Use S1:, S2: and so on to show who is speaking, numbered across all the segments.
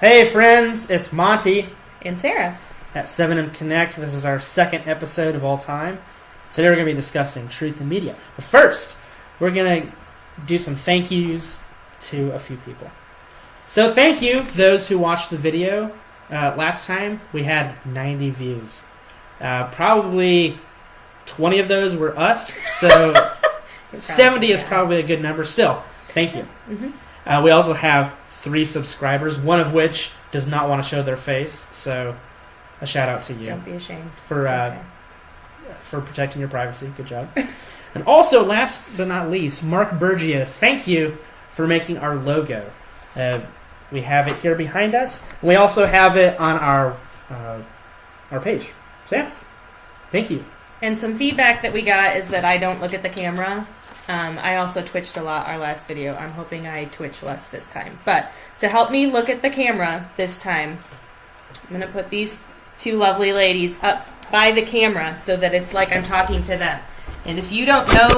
S1: Hey friends, it's Monty
S2: And Sarah.
S1: at 7M Connect. This is our second episode of all time. Today we're going to be discussing truth in media. But first, we're going to do some thank yous to a few people. So thank you, those who watched the video. Last time, we had 90 views. Probably 20 of those were us, so 70 is probably a good number. Still, thank you. Mm-hmm. We also have 3 subscribers, one of which does not want to show their face, so a shout out to you.
S2: Don't be ashamed.
S1: For protecting your privacy. Good job. And also, last but not least, Mark Bergia, thank you for making our logo. We have it here behind us. We also have it on our page. So yes, thank you.
S2: And some feedback that we got is that I don't look at the camera. I also twitched a lot our last video. I'm hoping I twitch less this time. But to help me look at the camera this time, I'm going to put these 2 lovely ladies up by the camera so that it's like I'm talking to them. And if you don't know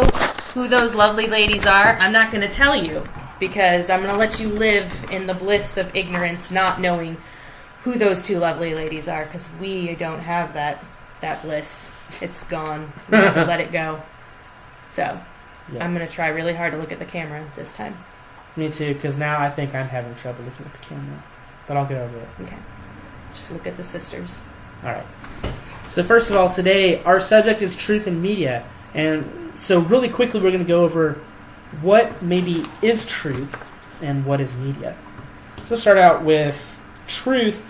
S2: who those lovely ladies are, I'm not going to tell you, because I'm going to let you live in the bliss of ignorance, not knowing who those 2 lovely ladies are, because we don't have that bliss. It's gone. We have to let it go. So yeah. I'm going to try really hard to look at the camera this time.
S1: Me too, because now I think I'm having trouble looking at the camera. But I'll get over it.
S2: Okay. Just look at the sisters.
S1: All right. So first of all, today our subject is truth in media. And so really quickly we're going to go over what maybe is truth and what is media. So let's start out with truth.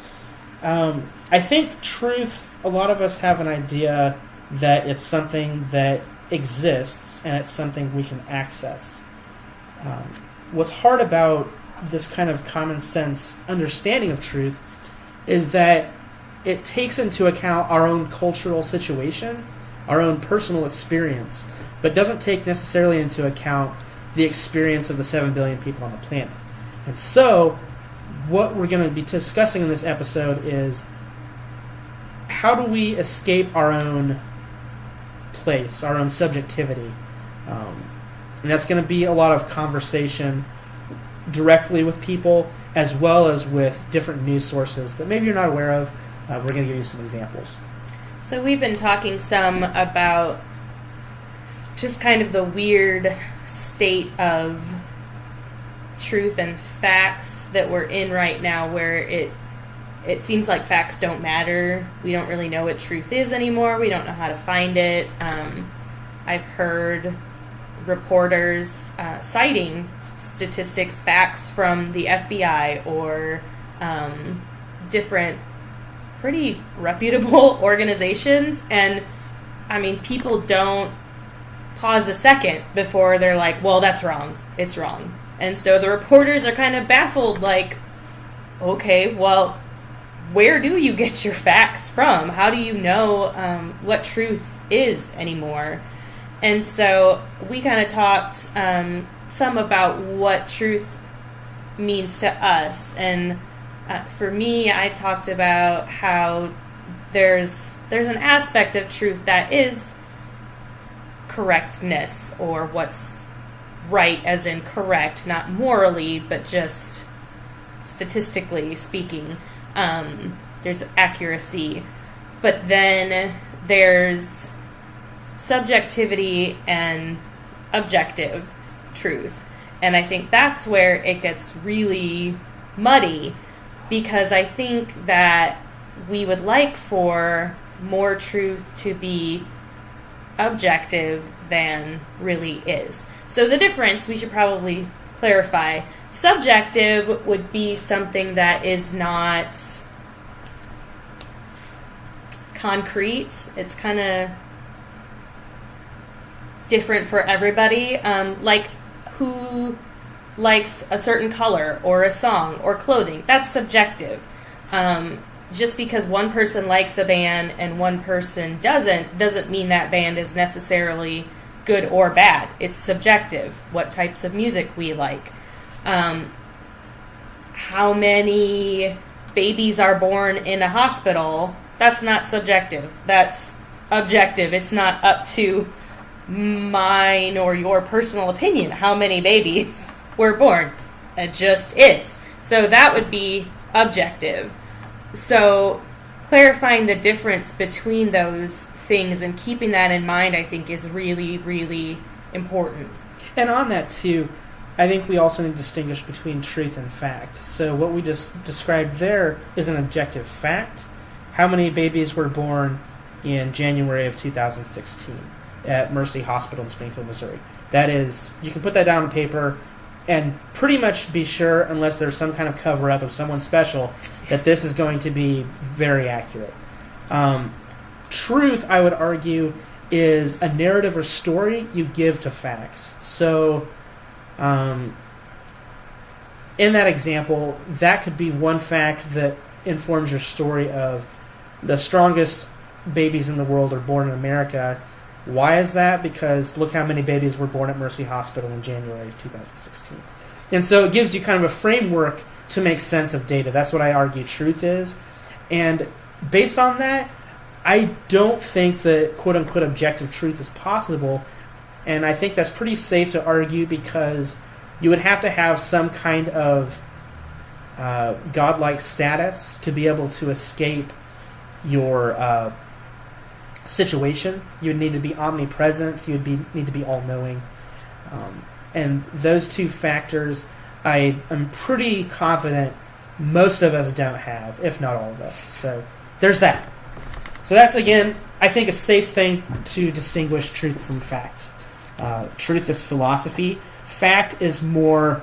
S1: I think truth, a lot of us have an idea that it's something that exists and it's something we can access. What's hard about this kind of common sense understanding of truth is that it takes into account our own cultural situation, our own personal experience, but doesn't take necessarily into account the experience of the 7 billion people on the planet. And so, what we're going to be discussing in this episode is how do we escape our own place, our own subjectivity. And that's going to be a lot of conversation directly with people as well as with different news sources that maybe you're not aware of. We're going to give you some examples.
S2: So we've been talking some about just kind of the weird state of truth and facts that we're in right now, where it seems like facts don't matter. We don't really know what truth is anymore. We don't know how to find it. I've heard reporters citing statistics, facts from the FBI or different pretty reputable organizations, and I mean, people don't pause a second before they're like, well, that's wrong, it's wrong. And so the reporters are kind of baffled, like, okay, well, where do you get your facts from? How do you know what truth is anymore? And so we kind of talked some about what truth means to us. And for me, I talked about how there's an aspect of truth that is correctness, or what's right as in correct, not morally, but just statistically speaking. There's accuracy. But then there's subjectivity and objective truth. And I think that's where it gets really muddy, because I think that we would like for more truth to be objective than really is. So the difference, we should probably clarify. Subjective would be something that is not concrete. It's kind of different for everybody. Like who likes a certain color or a song or clothing. That's subjective. Just because one person likes a band and one person doesn't mean that band is necessarily good or bad. It's subjective, what types of music we like. How many babies are born in a hospital, that's not subjective. That's objective. It's not up to mine or your personal opinion how many babies were born. It just is. So that would be objective. So clarifying the difference between those things and keeping that in mind, I think, is really, really important.
S1: And on that, too, I think we also need to distinguish between truth and fact. So what we just described there is an objective fact. How many babies were born in January of 2016 at Mercy Hospital in Springfield, Missouri? That is, you can put that down on paper and pretty much be sure, unless there's some kind of cover-up of someone special, that this is going to be very accurate. Truth, I would argue, is a narrative or story you give to facts. So, in that example, that could be one fact that informs your story of the strongest babies in the world are born in America. Why is that? Because look how many babies were born at Mercy Hospital in January of 2016. And so it gives you kind of a framework to make sense of data. That's what I argue truth is. And based on that, I don't think that quote-unquote objective truth is possible. And I think that's pretty safe to argue because you would have to have some kind of godlike status to be able to escape your situation. You would need to be omnipresent. You would need to be all-knowing. And those two factors, I am pretty confident most of us don't have, if not all of us. So there's that. So that's, again, I think a safe thing to distinguish truth from fact. Truth is philosophy. Fact is more...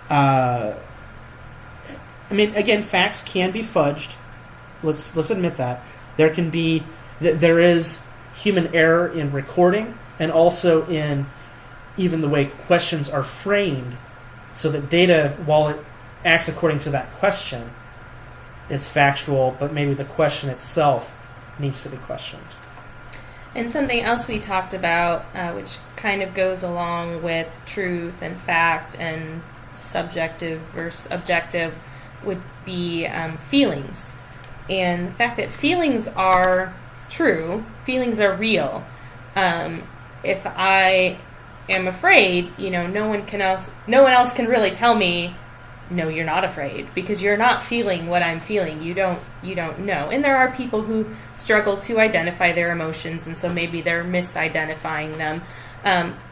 S1: again, facts can be fudged. Let's admit that. There is human error in recording and also in even the way questions are framed so that data, while it acts according to that question, is factual, but maybe the question itself needs to be questioned.
S2: And something else we talked about, which kind of goes along with truth and fact and subjective versus objective, would be feelings. And the fact that feelings are true, feelings are real. If I am afraid, no one else can really tell me, no, you're not afraid, because you're not feeling what I'm feeling. You don't know. And there are people who struggle to identify their emotions, and so maybe they're misidentifying them.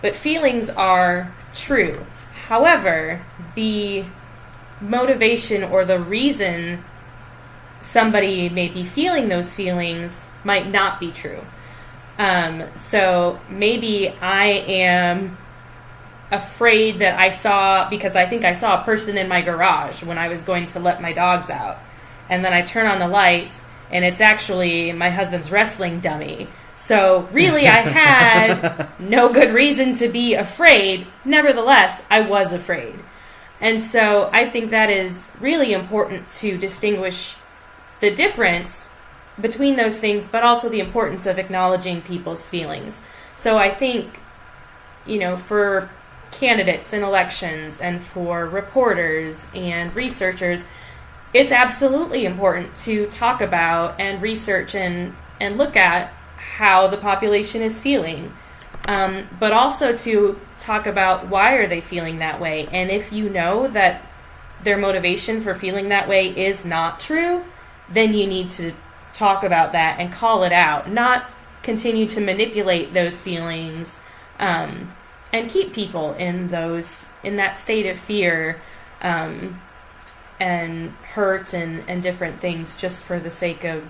S2: But feelings are true. However, the motivation or the reason somebody may be feeling those feelings might not be true. So maybe I am afraid that because I think I saw a person in my garage when I was going to let my dogs out. And then I turn on the lights, and it's actually my husband's wrestling dummy. So really I had no good reason to be afraid. Nevertheless, I was afraid. And so I think that is really important to distinguish the difference between those things, but also the importance of acknowledging people's feelings. So I think, for candidates in elections and for reporters and researchers, it's absolutely important to talk about and research and look at how the population is feeling, but also to talk about why are they feeling that way. And if you know that their motivation for feeling that way is not true, then you need to talk about that and call it out, not continue to manipulate those feelings, and keep people in that state of fear, and hurt and different things just for the sake of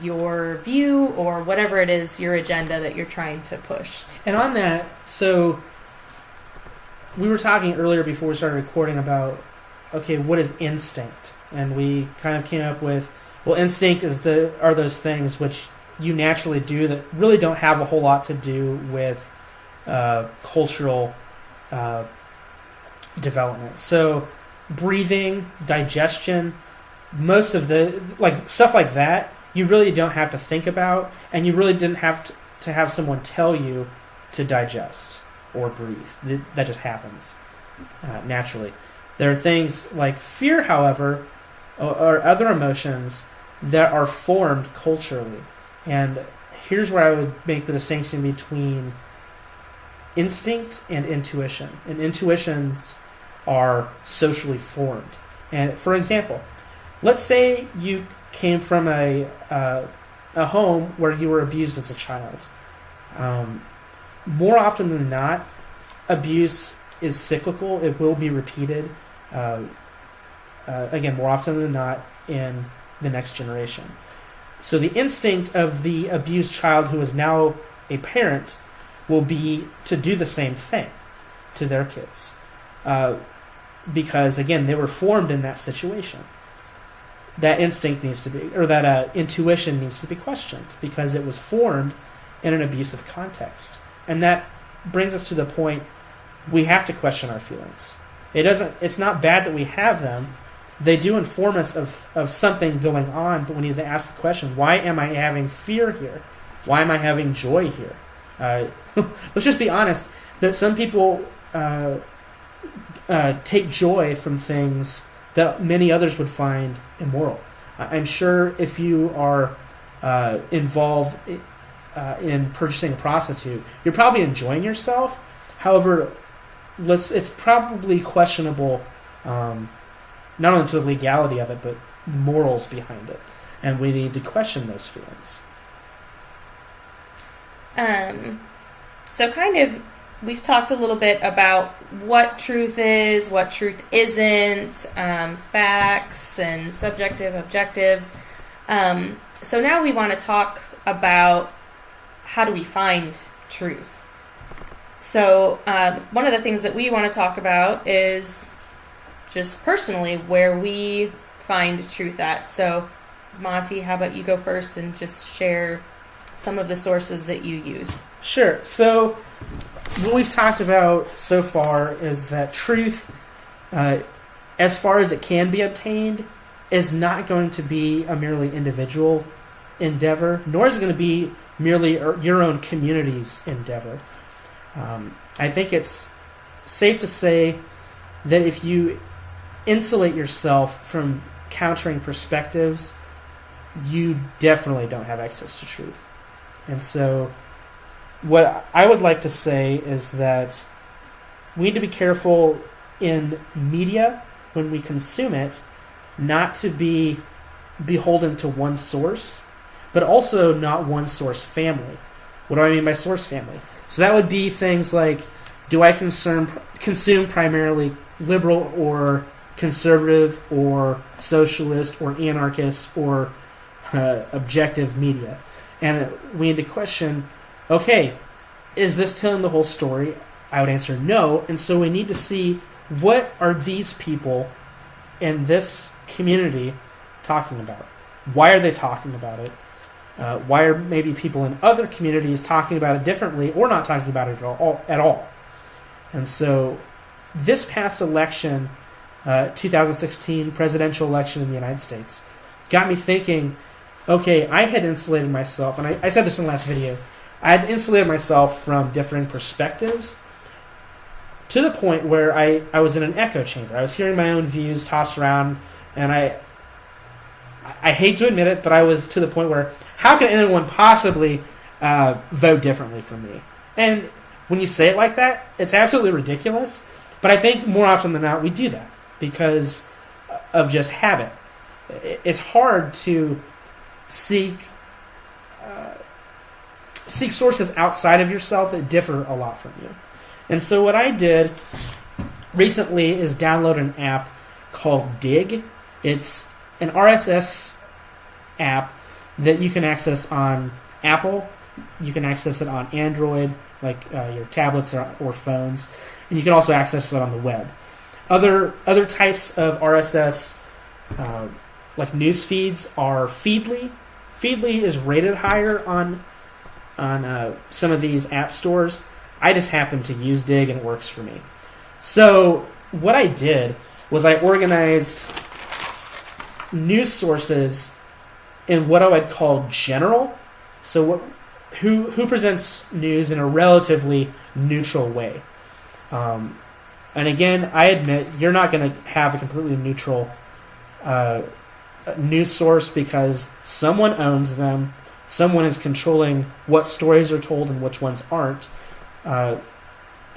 S2: your view or whatever it is, your agenda that you're trying to push.
S1: And on that, so we were talking earlier before we started recording about, okay, what is instinct? And we kind of came up with, well, instinct are those things which you naturally do that really don't have a whole lot to do with cultural development. So breathing, digestion, most of the stuff like that, you really don't have to think about, and you really didn't have to have someone tell you to digest or breathe. That just happens naturally. There are things like fear, however, or other emotions that are formed culturally. And here's where I would make the distinction between instinct and intuition. And intuitions are socially formed. And for example, let's say you came from a home where you were abused as a child. More often than not, abuse is cyclical. It will be repeated. Again, more often than not in the next generation. So the instinct of the abused child who is now a parent will be to do the same thing to their kids. Because, again, they were formed in that situation. That instinct needs to be, or that intuition needs to be questioned because it was formed in an abusive context. And that brings us to the point we have to question our feelings. It's not bad that we have them. They do inform us of something going on, but we need to ask the question, why am I having fear here? Why am I having joy here? Let's just be honest, that some people take joy from things that many others would find immoral. I'm sure if you are involved in purchasing a prostitute, you're probably enjoying yourself. However, it's probably questionable, not only to the legality of it, but morals behind it. And we need to question those feelings.
S2: So kind of, we've talked a little bit about what truth is, what truth isn't, facts and subjective, objective. So now we want to talk about how do we find truth. So one of the things that we want to talk about is just personally where we find truth at. So Monty, how about you go first and just share some of the sources that you use?
S1: Sure. So what we've talked about so far is that truth, as far as it can be obtained, is not going to be a merely individual endeavor, nor is it going to be merely your own community's endeavor. I think it's safe to say that if you insulate yourself from countering perspectives, you definitely don't have access to truth. And so what I would like to say is that we need to be careful in media when we consume it, not to be beholden to one source, but also not one source family. What do I mean by source family? So that would be things like, do I consume primarily liberal or conservative or socialist or anarchist or objective media? And we need to question, okay, is this telling the whole story? I would answer no. And so we need to see, what are these people in this community talking about? Why are they talking about it? Why are maybe people in other communities talking about it differently or not talking about it at all? And so this past election, 2016 presidential election in the United States, got me thinking, okay, I had insulated myself, and I said this in the last video, I had insulated myself from different perspectives to the point where I was in an echo chamber. I was hearing my own views tossed around, and I hate to admit it, but I was to the point where, how can anyone possibly vote differently from me? And when you say it like that, it's absolutely ridiculous, but I think more often than not we do that because of just habit. It's hard to seek sources outside of yourself that differ a lot from you. And so what I did recently is download an app called Dig. It's an RSS app that you can access on Apple. You can access it on Android, like your tablets or phones. And you can also access it on the web. Other types of RSS, like news feeds, are Feedly. Feedly is rated higher on some of these app stores. I just happen to use Dig and it works for me. So what I did was I organized news sources in what I would call general. So who presents news in a relatively neutral way. And again, I admit you're not going to have a completely neutral news source because someone owns them. Someone is controlling what stories are told and which ones aren't.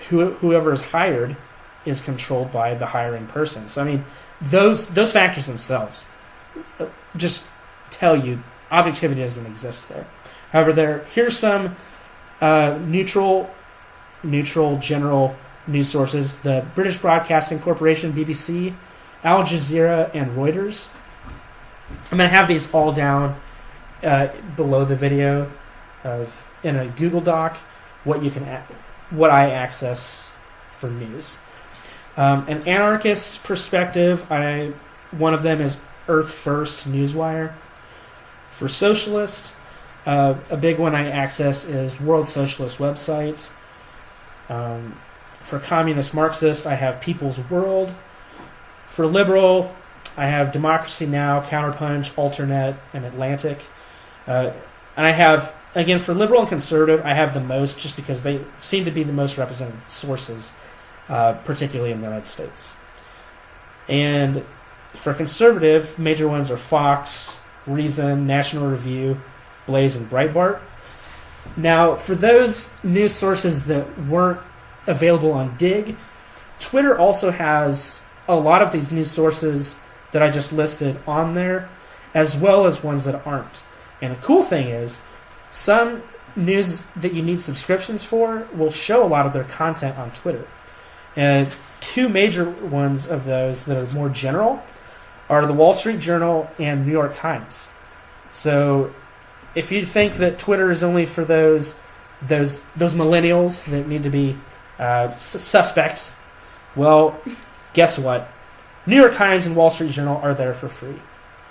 S1: Whoever is hired is controlled by the hiring person. So, I mean, those factors themselves just tell you objectivity doesn't exist there. However, here's some neutral general news sources: the British Broadcasting Corporation, BBC, Al Jazeera, and Reuters. I'm going to have these all down below the video in a Google Doc. What I access for news. An anarchist perspective, one of them is Earth First Newswire. For socialist, a big one I access is World Socialist website. For communist Marxist, I have People's World. For liberal, I have Democracy Now!, Counterpunch, Alternet, and Atlantic. And I have, again, for liberal and conservative, I have the most just because they seem to be the most represented sources, particularly in the United States. And for conservative, major ones are Fox, Reason, National Review, Blaze, and Breitbart. Now, for those news sources that weren't available on Dig, Twitter also has a lot of these news sources that I just listed on there, as well as ones that aren't. And the cool thing is, some news that you need subscriptions for will show a lot of their content on Twitter. And two major ones of those that are more general are the Wall Street Journal and New York Times. So if you think that Twitter is only for those millennials that need to be suspect, well, guess what? New York Times and Wall Street Journal are there for free.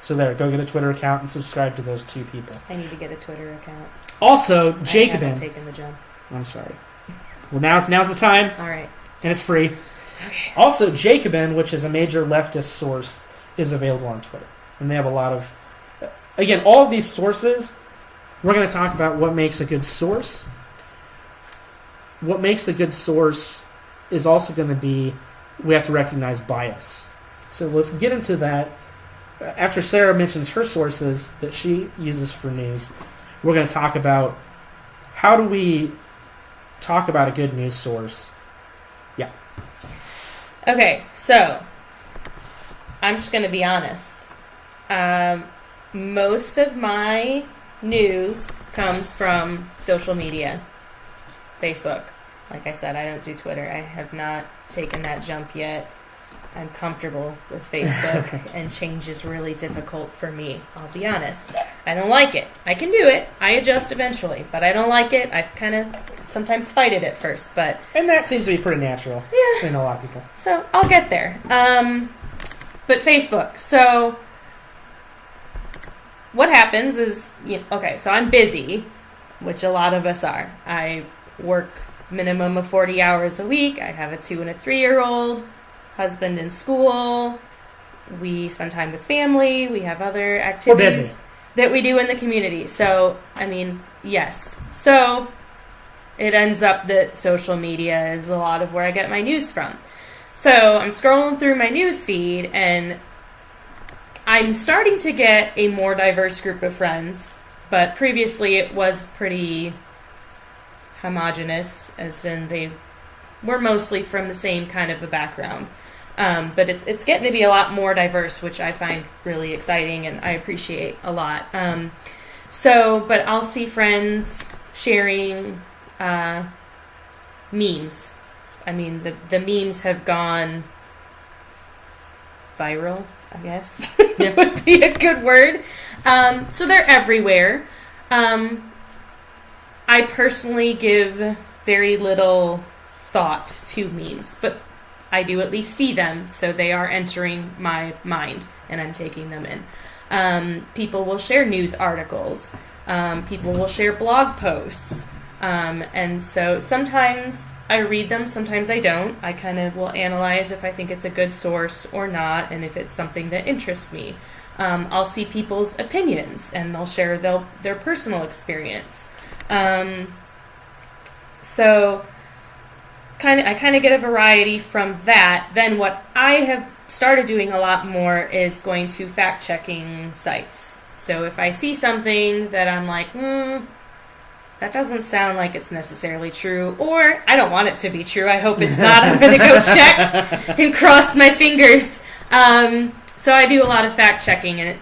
S1: So there, go get a Twitter account and subscribe to those two people.
S2: I need to get a Twitter account.
S1: Also,
S2: I
S1: Jacobin.
S2: haven't taken the jump.
S1: I'm sorry. Well, now's the time.
S2: All right.
S1: And it's free.
S2: Okay.
S1: Also, Jacobin, which is a major leftist source, is available on Twitter. And they have a lot of... Again, all of these sources, we're going to talk about what makes a good source. What makes a good source is also going to be, we have to recognize bias. So let's get into that. After Sarah mentions her sources that she uses for news, we're going to talk about how do we talk about a good news source. Yeah.
S2: Okay, so I'm just going to be honest. Most of my news comes from social media. Facebook. Like I said, I don't do Twitter. I have not taken that jump yet. I'm comfortable with Facebook, and change is really difficult for me. I'll be honest. I don't like it. I can do it. I adjust eventually, but I don't like it. I kind of sometimes fight it at first, but...
S1: And that seems to be pretty natural in a lot of people.
S2: So I'll get there. But Facebook. So what happens is, okay, so I'm busy, which a lot of us are. I work minimum of 40 hours a week. I have a 2 and a 3-year-old. Husband in school, we spend time with family, we have other activities that we do in the community. So, I mean, yes. So, it ends up that social media is a lot of where I get my news from. So, I'm scrolling through my news feed, and I'm starting to get a more diverse group of friends, but previously it was pretty homogenous, as in they were mostly from the same kind of a background. But it's getting to be a lot more diverse, which I find really exciting and I appreciate a lot. But I'll see friends sharing memes. I mean, the memes have gone viral, I guess. It would be a good word. So they're everywhere. I personally give very little thought to memes, but I do at least see them, so they are entering my mind, and I'm taking them in. People will share news articles. People will share blog posts. And so sometimes I read them, sometimes I don't. I kind of will analyze if I think it's a good source or not, and if it's something that interests me. I'll see people's opinions, and they'll share their personal experience. So I kind of get a variety from that. Then what I have started doing a lot more is going to fact-checking sites. So if I see something that I'm like, that doesn't sound like it's necessarily true, or I don't want it to be true, I hope it's not, I'm going to go check and cross my fingers. So I do a lot of fact checking, and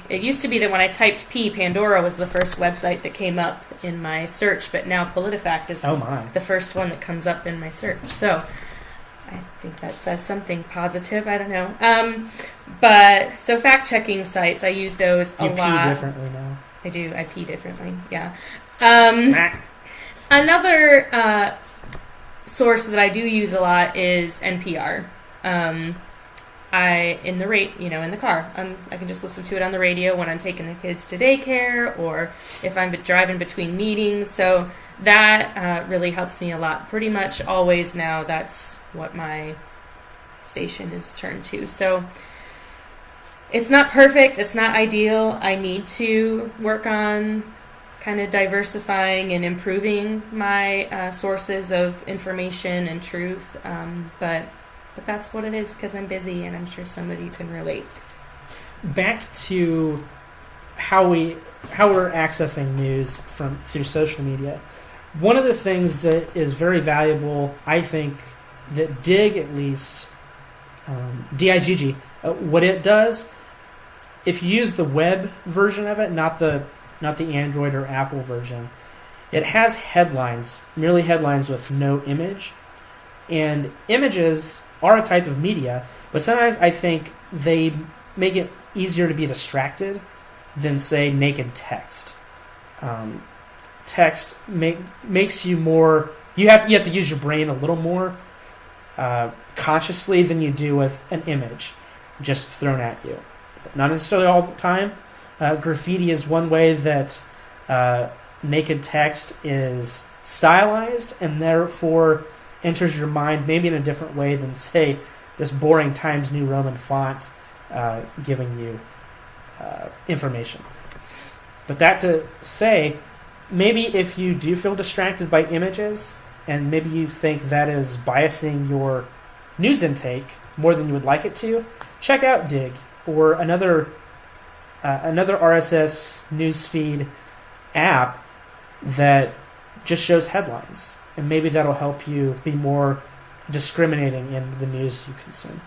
S2: it used to be that when I typed P, Pandora was the first website that came up in my search, but now PolitiFact is the first one that comes up in my search. So I think that says something positive. I don't know. But so fact checking sites, I use those a lot.
S1: You pee differently now.
S2: I do. I pee differently. Yeah. Another source that I do use a lot is NPR. In the car. I can just listen to it on the radio when I'm taking the kids to daycare or if I'm driving between meetings. So that really helps me a lot. Pretty much always now, that's what my station is turned to. So it's not perfect. It's not ideal. I need to work on kind of diversifying and improving my sources of information and truth. But that's what it is because I'm busy, and I'm sure some of you can relate.
S1: Back to how we're accessing news through social media. One of the things that is very valuable, I think, that Digg at least, D-I-G-G, what it does, if you use the web version of it, not the Android or Apple version, it has headlines, merely headlines with no image, and images are a type of media, but sometimes I think they make it easier to be distracted than, say, naked text. Text makes you more... You have to use your brain a little more consciously than you do with an image just thrown at you. Not necessarily all the time. Graffiti is one way that naked text is stylized and therefore enters your mind maybe in a different way than, say, this boring Times New Roman font giving you information. But that to say, maybe if you do feel distracted by images and maybe you think that is biasing your news intake more than you would like it to, check out Digg or another RSS newsfeed app that just shows headlines. And maybe that'll help you be more discriminating in the news you consume.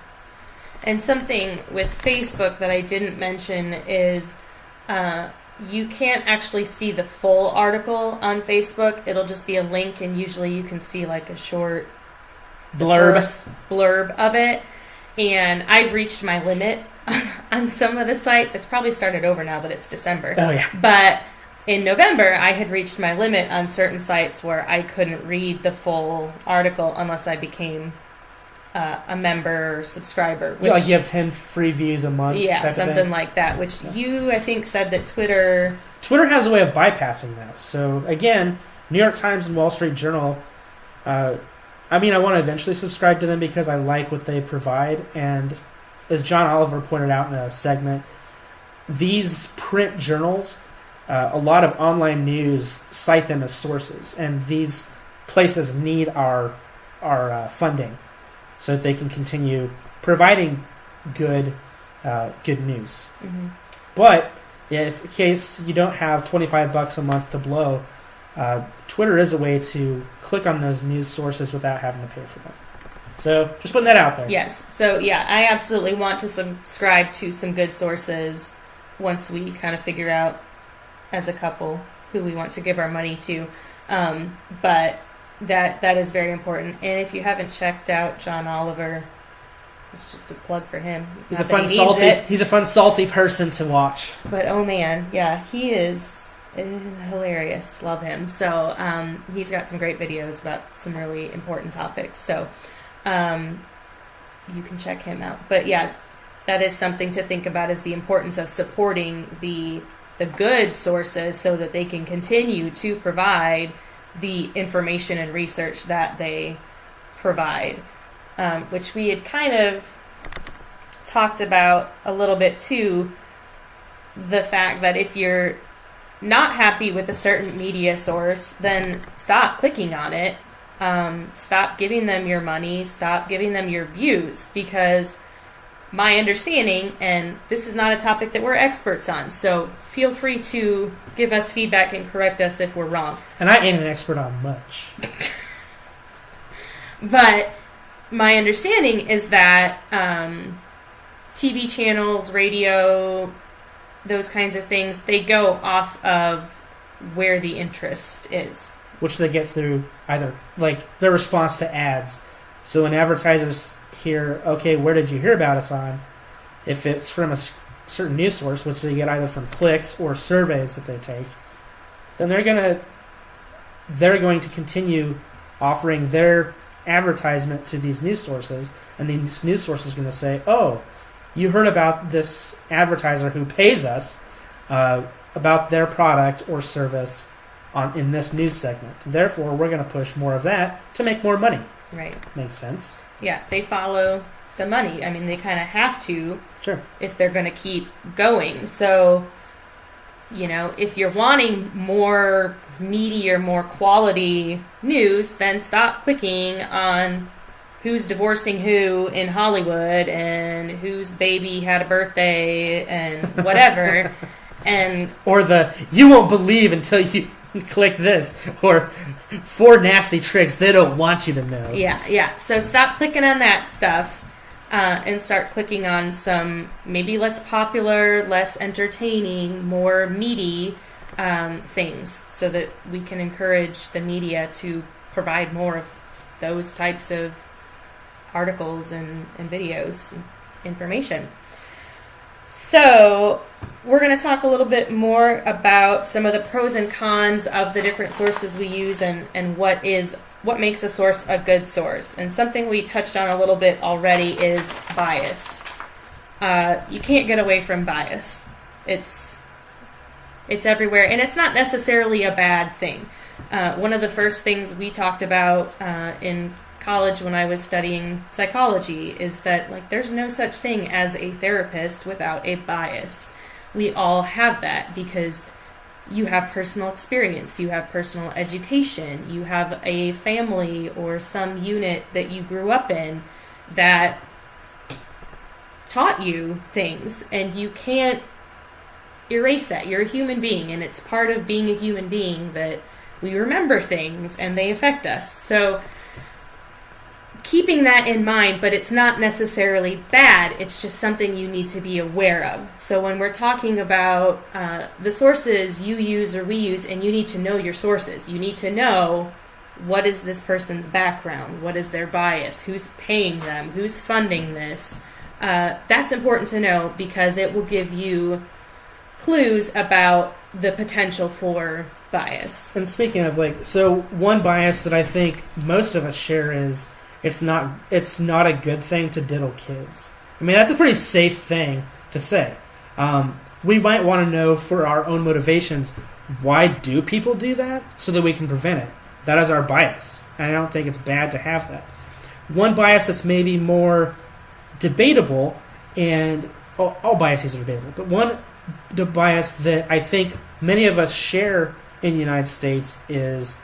S2: And something with Facebook that I didn't mention is you can't actually see the full article on Facebook. It'll just be a link, and usually you can see like a short blurb of it. And I've reached my limit on some of the sites. It's probably started over now that it's December.
S1: Oh, yeah.
S2: But in November, I had reached my limit on certain sites where I couldn't read the full article unless I became a member or subscriber. Which,
S1: like you have 10 free views a month.
S2: Yeah, something like that, which you, I think, said that Twitter
S1: has a way of bypassing that. So, again, New York Times and Wall Street Journal, I want to eventually subscribe to them because I like what they provide. And as John Oliver pointed out in a segment, these print journals... a lot of online news cite them as sources, and these places need our funding so that they can continue providing good news. Mm-hmm. But in case you don't have $25 a month to blow, Twitter is a way to click on those news sources without having to pay for them. So just putting that out there.
S2: Yes. So yeah, I absolutely want to subscribe to some good sources once we kind of figure out as a couple who we want to give our money to. But that is very important. And if you haven't checked out John Oliver, it's just a plug for him.
S1: He's a fun, salty person to watch.
S2: But oh man, yeah, he is hilarious. Love him. So he's got some great videos about some really important topics. So you can check him out. But yeah, that is something to think about, is the importance of supporting the good sources so that they can continue to provide the information and research that they provide, which we had kind of talked about a little bit too, the fact that if you're not happy with a certain media source, then stop clicking on it, stop giving them your money, stop giving them your views, because my understanding, and this is not a topic that we're experts on, so feel free to give us feedback and correct us if we're wrong.
S1: And I ain't an expert on much.
S2: But my understanding is that TV channels, radio, those kinds of things, they go off of where the interest is.
S1: Which they get through either, like, their response to ads. So when advertisers hear, okay, where did you hear about us on? If it's from a certain news source, which they get either from clicks or surveys that they take, then they're going to continue offering their advertisement to these news sources, and these news sources are going to say, oh, you heard about this advertiser who pays us about their product or service in this news segment. Therefore, we're going to push more of that to make more money.
S2: Right.
S1: Makes sense.
S2: Yeah, they follow the money. I mean, they kind of have to.
S1: Sure.
S2: If they're going to keep going. So, if you're wanting more meaty or more quality news, then stop clicking on who's divorcing who in Hollywood and whose baby had a birthday and whatever.
S1: Or you won't believe until you click this, or 4 nasty tricks they don't want you to know.
S2: Yeah. So stop clicking on that stuff and start clicking on some maybe less popular, less entertaining, more meaty things, so that we can encourage the media to provide more of those types of articles and videos and information. So we're going to talk a little bit more about some of the pros and cons of the different sources we use and what makes a source a good source. And something we touched on a little bit already is bias. You can't get away from bias. It's everywhere, and it's not necessarily a bad thing. One of the first things we talked about in college when I was studying psychology is that there's no such thing as a therapist without a bias. We all have that because you have personal experience, you have personal education, you have a family or some unit that you grew up in that taught you things, and you can't erase that. You're a human being, and it's part of being a human being that we remember things and they affect us. So keeping that in mind, but it's not necessarily bad, it's just something you need to be aware of. So when we're talking about the sources you use or we use, and you need to know your sources, you need to know what is this person's background, what is their bias, who's paying them, who's funding this. That's important to know because it will give you clues about the potential for bias.
S1: And speaking of so one bias that I think most of us share is it's not a good thing to diddle kids. I mean, that's a pretty safe thing to say. We might want to know for our own motivations, why do people do that, so that we can prevent it. That is our bias, and I don't think it's bad to have that. One bias that's maybe more debatable, and all biases are debatable, but the bias that I think many of us share in the United States is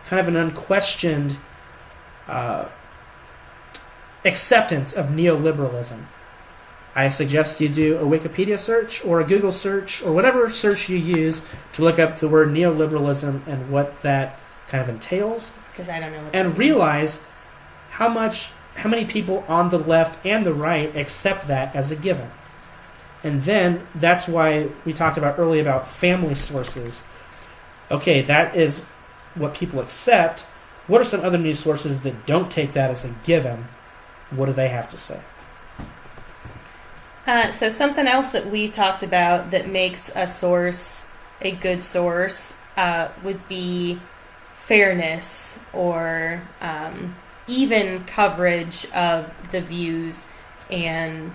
S1: kind of an unquestioned acceptance of neoliberalism. I suggest you do a Wikipedia search or a Google search or whatever search you use to look up the word neoliberalism and what that kind of entails.
S2: Because I don't know what
S1: and realize how many people on the left and the right accept that as a given. And then that's why we talked about earlier about family sources. Okay, that is what people accept. What are some other news sources that don't take that as a given? What do they have to say?
S2: So something else that we talked about that makes a source a good source would be fairness or even coverage of the views and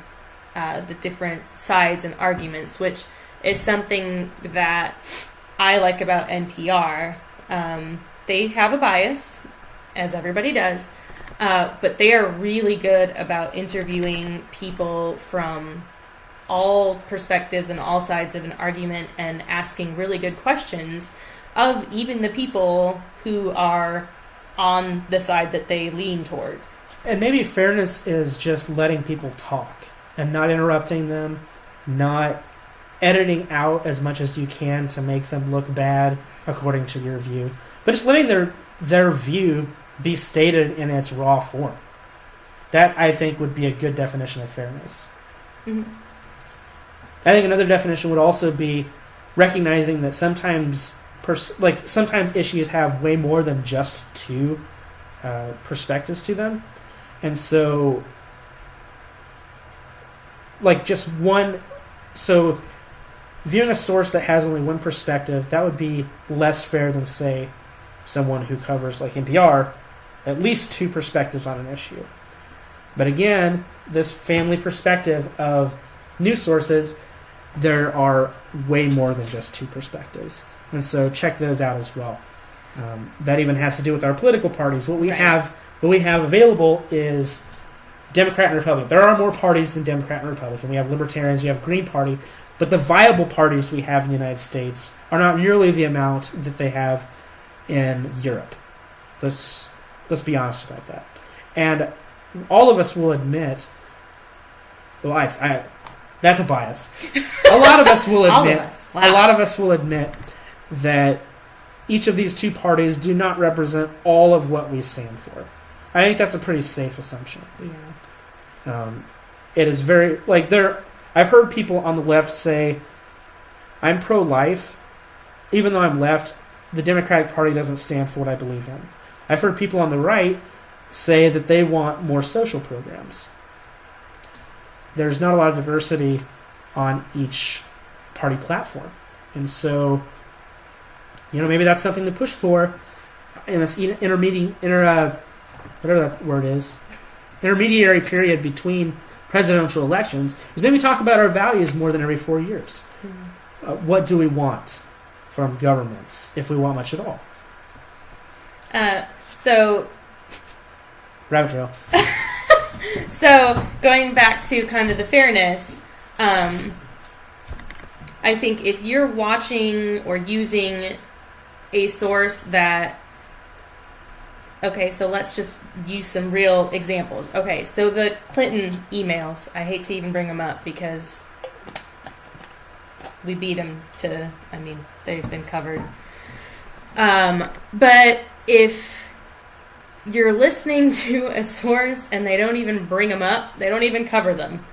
S2: the different sides and arguments, which is something that I like about NPR. They have a bias, as everybody does, but they are really good about interviewing people from all perspectives and all sides of an argument and asking really good questions of even the people who are on the side that they lean toward.
S1: And maybe fairness is just letting people talk and not interrupting them, not editing out as much as you can to make them look bad according to your view, but just letting their view be stated in its raw form. That, I think, would be a good definition of fairness.
S2: Mm-hmm.
S1: I think another definition would also be recognizing that sometimes sometimes issues have way more than just two perspectives to them, and so just one. So viewing a source that has only one perspective, that would be less fair than, say, someone who covers, like NPR, at least two perspectives on an issue. But again, this family perspective of news sources, there are way more than just two perspectives. And so check those out as well. That even has to do with our political parties. What we have available is Democrat and Republican. There are more parties than Democrat and Republican. We have Libertarians, we have Green Party, but the viable parties we have in the United States are not nearly the amount that they have in Europe. Let's be honest about that. And all of us will admit, that's a bias. A lot of us will admit,
S2: all of us. Wow.
S1: A lot of us will admit that each of these two parties do not represent all of what we stand for. I think that's a pretty safe assumption.
S2: Yeah.
S1: It is very I've heard people on the left say, "I'm pro-life, even though I'm left. The Democratic Party doesn't stand for what I believe in." I've heard people on the right say that they want more social programs. There's not a lot of diversity on each party platform, and so maybe that's something to push for in this whatever that word is, intermediary period between presidential elections, is maybe talk about our values more than every 4 years. Mm-hmm. What do we want from governments, if we want much at all? Rabbit trail.
S2: So going back to kind of the fairness, I think if you're watching or using a source that, okay, so let's just use some real examples. Okay, so the Clinton emails, I hate to even bring them up because we beat them they've been covered. But if you're listening to a source and they don't even bring them up, they don't even cover them,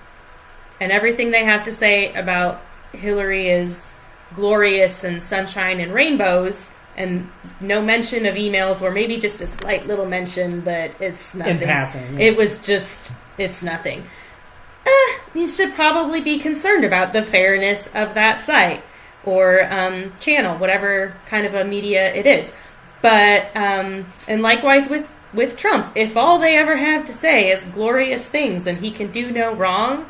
S2: and everything they have to say about Hillary is glorious and sunshine and rainbows, and no mention of emails, or maybe just a slight little mention, but it's nothing.
S1: In passing. Yeah.
S2: It was just, it's nothing. You should probably be concerned about the fairness of that site or channel, whatever kind of a media it is. But, and likewise with Trump, if all they ever have to say is glorious things and he can do no wrong,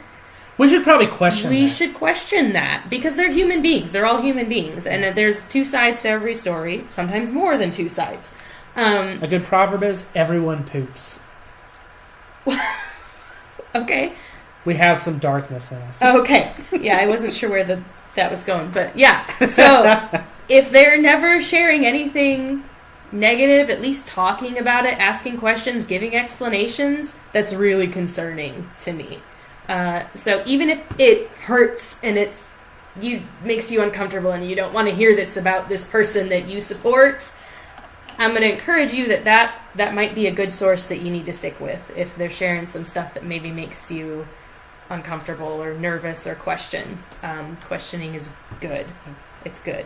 S1: we should probably question
S2: We should question that, because they're human beings. They're all human beings. And there's two sides to every story, sometimes more than two sides.
S1: A good proverb is, everyone poops.
S2: Okay.
S1: We have some darkness in us.
S2: Okay. Yeah, I wasn't sure where that was going. But yeah. So if they're never sharing anything negative, at least talking about it, asking questions, giving explanations, that's really concerning to me. So even if it hurts and makes you uncomfortable and you don't want to hear this about this person that you support, I'm going to encourage you that might be a good source that you need to stick with if they're sharing some stuff that maybe makes you uncomfortable or nervous or question. Questioning is good. It's good.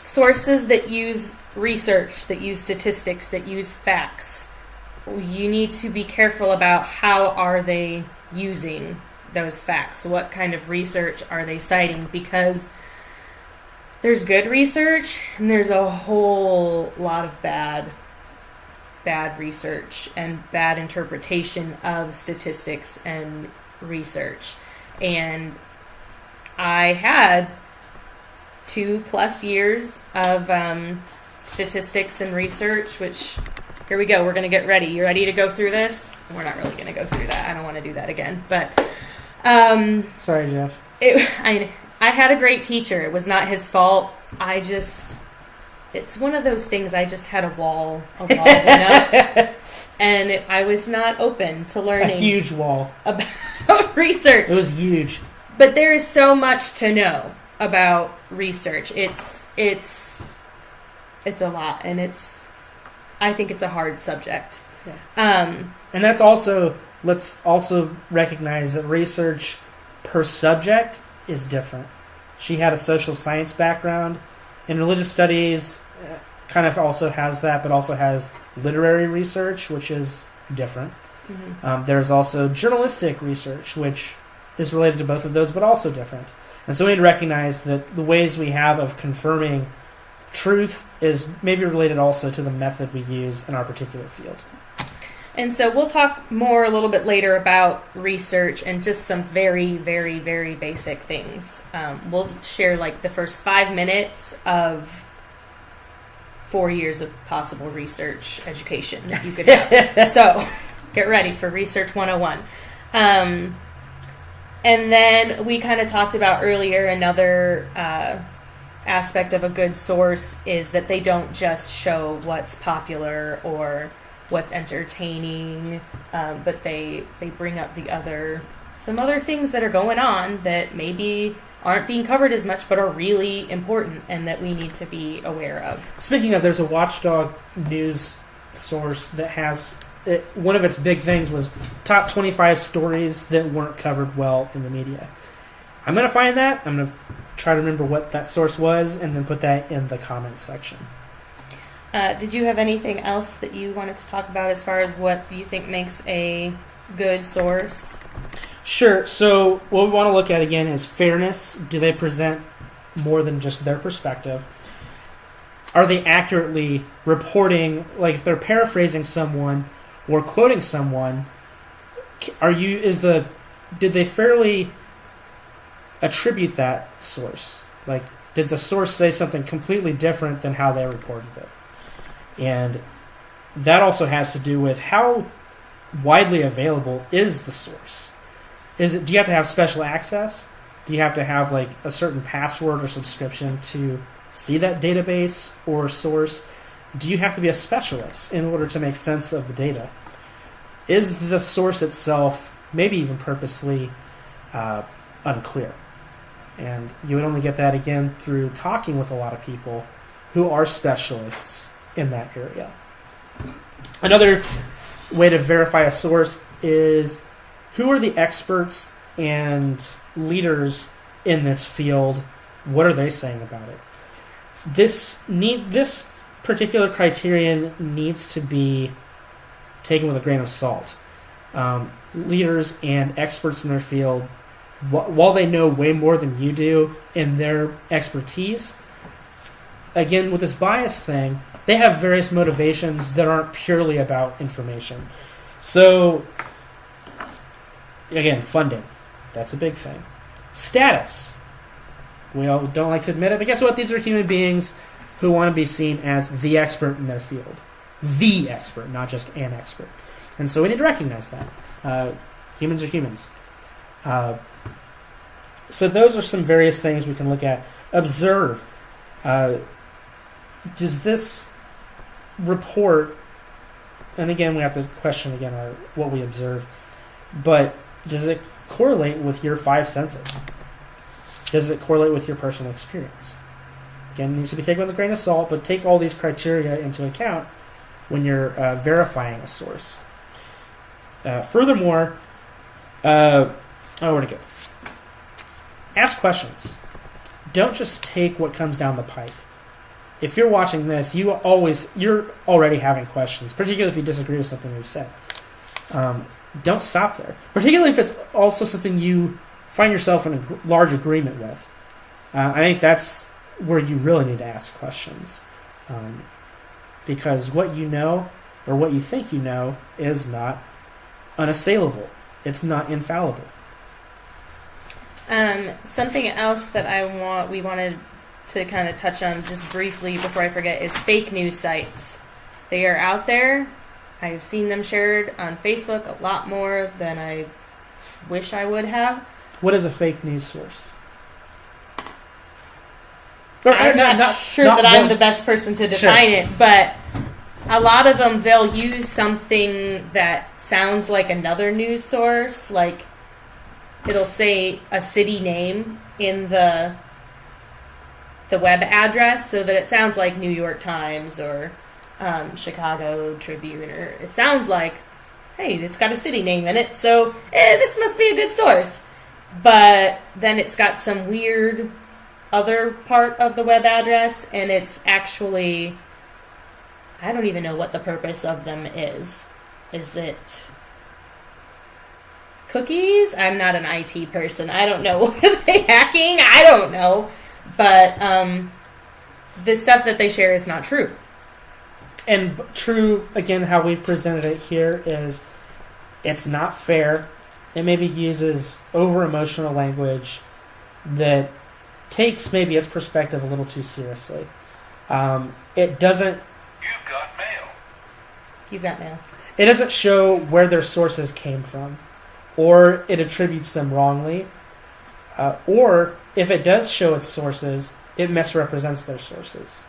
S2: Sources that use research, that use statistics, that use facts, you need to be careful about how are they using those facts. What kind of research are they citing? Because there's good research and there's a whole lot of bad research and bad interpretation of statistics and research. And I had 2+ years of statistics and research, which, here we go, we're going to get ready. You ready to go through this? We're not really going to go through that. I don't want to do that again. But
S1: sorry, Jeff.
S2: I had a great teacher. It was not his fault. It's one of those things, I just had a wall went up. And I was not open to learning.
S1: A huge wall.
S2: About research.
S1: It was huge.
S2: But there is so much to know about research. It's a lot, and I think it's a hard subject.
S1: Yeah. And that's also let's also recognize that research per subject is different. She had a social science background. In religious studies, kind of also has that, but also has literary research, which is different. Mm-hmm. There's also journalistic research, which is related to both of those, but also different. And so we need to recognize that the ways we have of confirming truth is maybe related also to the method we use in our particular field.
S2: And so we'll talk more a little bit later about research and just some very, very, very basic things. We'll share like the first 5 minutes of 4 years of possible research education that you could have. So get ready for Research 101. And then we kind of talked about earlier another aspect of a good source is that they don't just show what's popular or what's entertaining, but they bring up some other things that are going on that maybe aren't being covered as much but are really important and that we need to be aware of.
S1: Speaking of, there's a Watchdog news source that has one of its big things was top 25 stories that weren't covered well in the media. I'm going to find that. I'm going to try to remember what that source was and then put that in the comments section.
S2: Did you have anything else that you wanted to talk about as far as what you think makes a good source?
S1: Sure. So what we want to look at again is fairness. Do they present more than just their perspective? Are they accurately reporting, like if they're paraphrasing someone or quoting someone, did they fairly attribute that source? Like, did the source say something completely different than how they reported it? And that also has to do with how widely available is the source. Do you have to have special access? Do you have to have like a certain password or subscription to see that database or source? Do you have to be a specialist in order to make sense of the data? Is the source itself maybe even purposely unclear? And you would only get that again through talking with a lot of people who are specialists in that area. Another way to verify a source is who are the experts and leaders in this field? What are they saying about it? This particular criterion needs to be taken with a grain of salt. Leaders and experts in their field, while they know way more than you do in their expertise, again, with this bias thing, they have various motivations that aren't purely about information. So, again, funding. That's a big thing. Status. We all don't like to admit it, but guess what? These are human beings who want to be seen as the expert in their field. The expert, not just an expert. And so we need to recognize that. Humans are humans. So those are some various things we can look at. Observe. Does this report, and again we have to question again what we observe, but does it correlate with your 5 senses? Does it correlate with your personal experience? Again, it needs to be taken with a grain of salt, but take all these criteria into account when you're verifying a source. Furthermore, where to go? Ask questions. Don't just take what comes down the pipe. If you're watching this, you're already having questions, particularly if you disagree with something we've said. Don't stop there. Particularly if it's also something you find yourself in a large agreement with. I think that's where you really need to ask questions. Because what you know, or what you think you know, is not unassailable. It's not infallible.
S2: Something else that we wanted to kind of touch on just briefly before I forget is fake news sites. They are out there. I've seen them shared on Facebook a lot more than I wish I would have.
S1: What is a fake news source?
S2: I'm not sure that I'm the best person to define it, but a lot of them, they'll use something that sounds like another news source, like it'll say a city name in the web address so that it sounds like New York Times or Chicago Tribune, or it sounds like hey, it's got a city name in it, so this must be a good source. But then it's got some weird other part of the web address, and it's actually, I don't even know what the purpose of them is. Is it cookies? I'm not an IT person. I don't know. What are they hacking? I don't know. But the stuff that they share is not true.
S1: And true, again, how we've presented it here is it's not fair. It maybe uses over-emotional language that takes maybe its perspective a little too seriously. It doesn't...
S3: You've got mail.
S2: You've got mail.
S1: It doesn't show where their sources came from, or it attributes them wrongly, or if it does show its sources, it misrepresents their sources.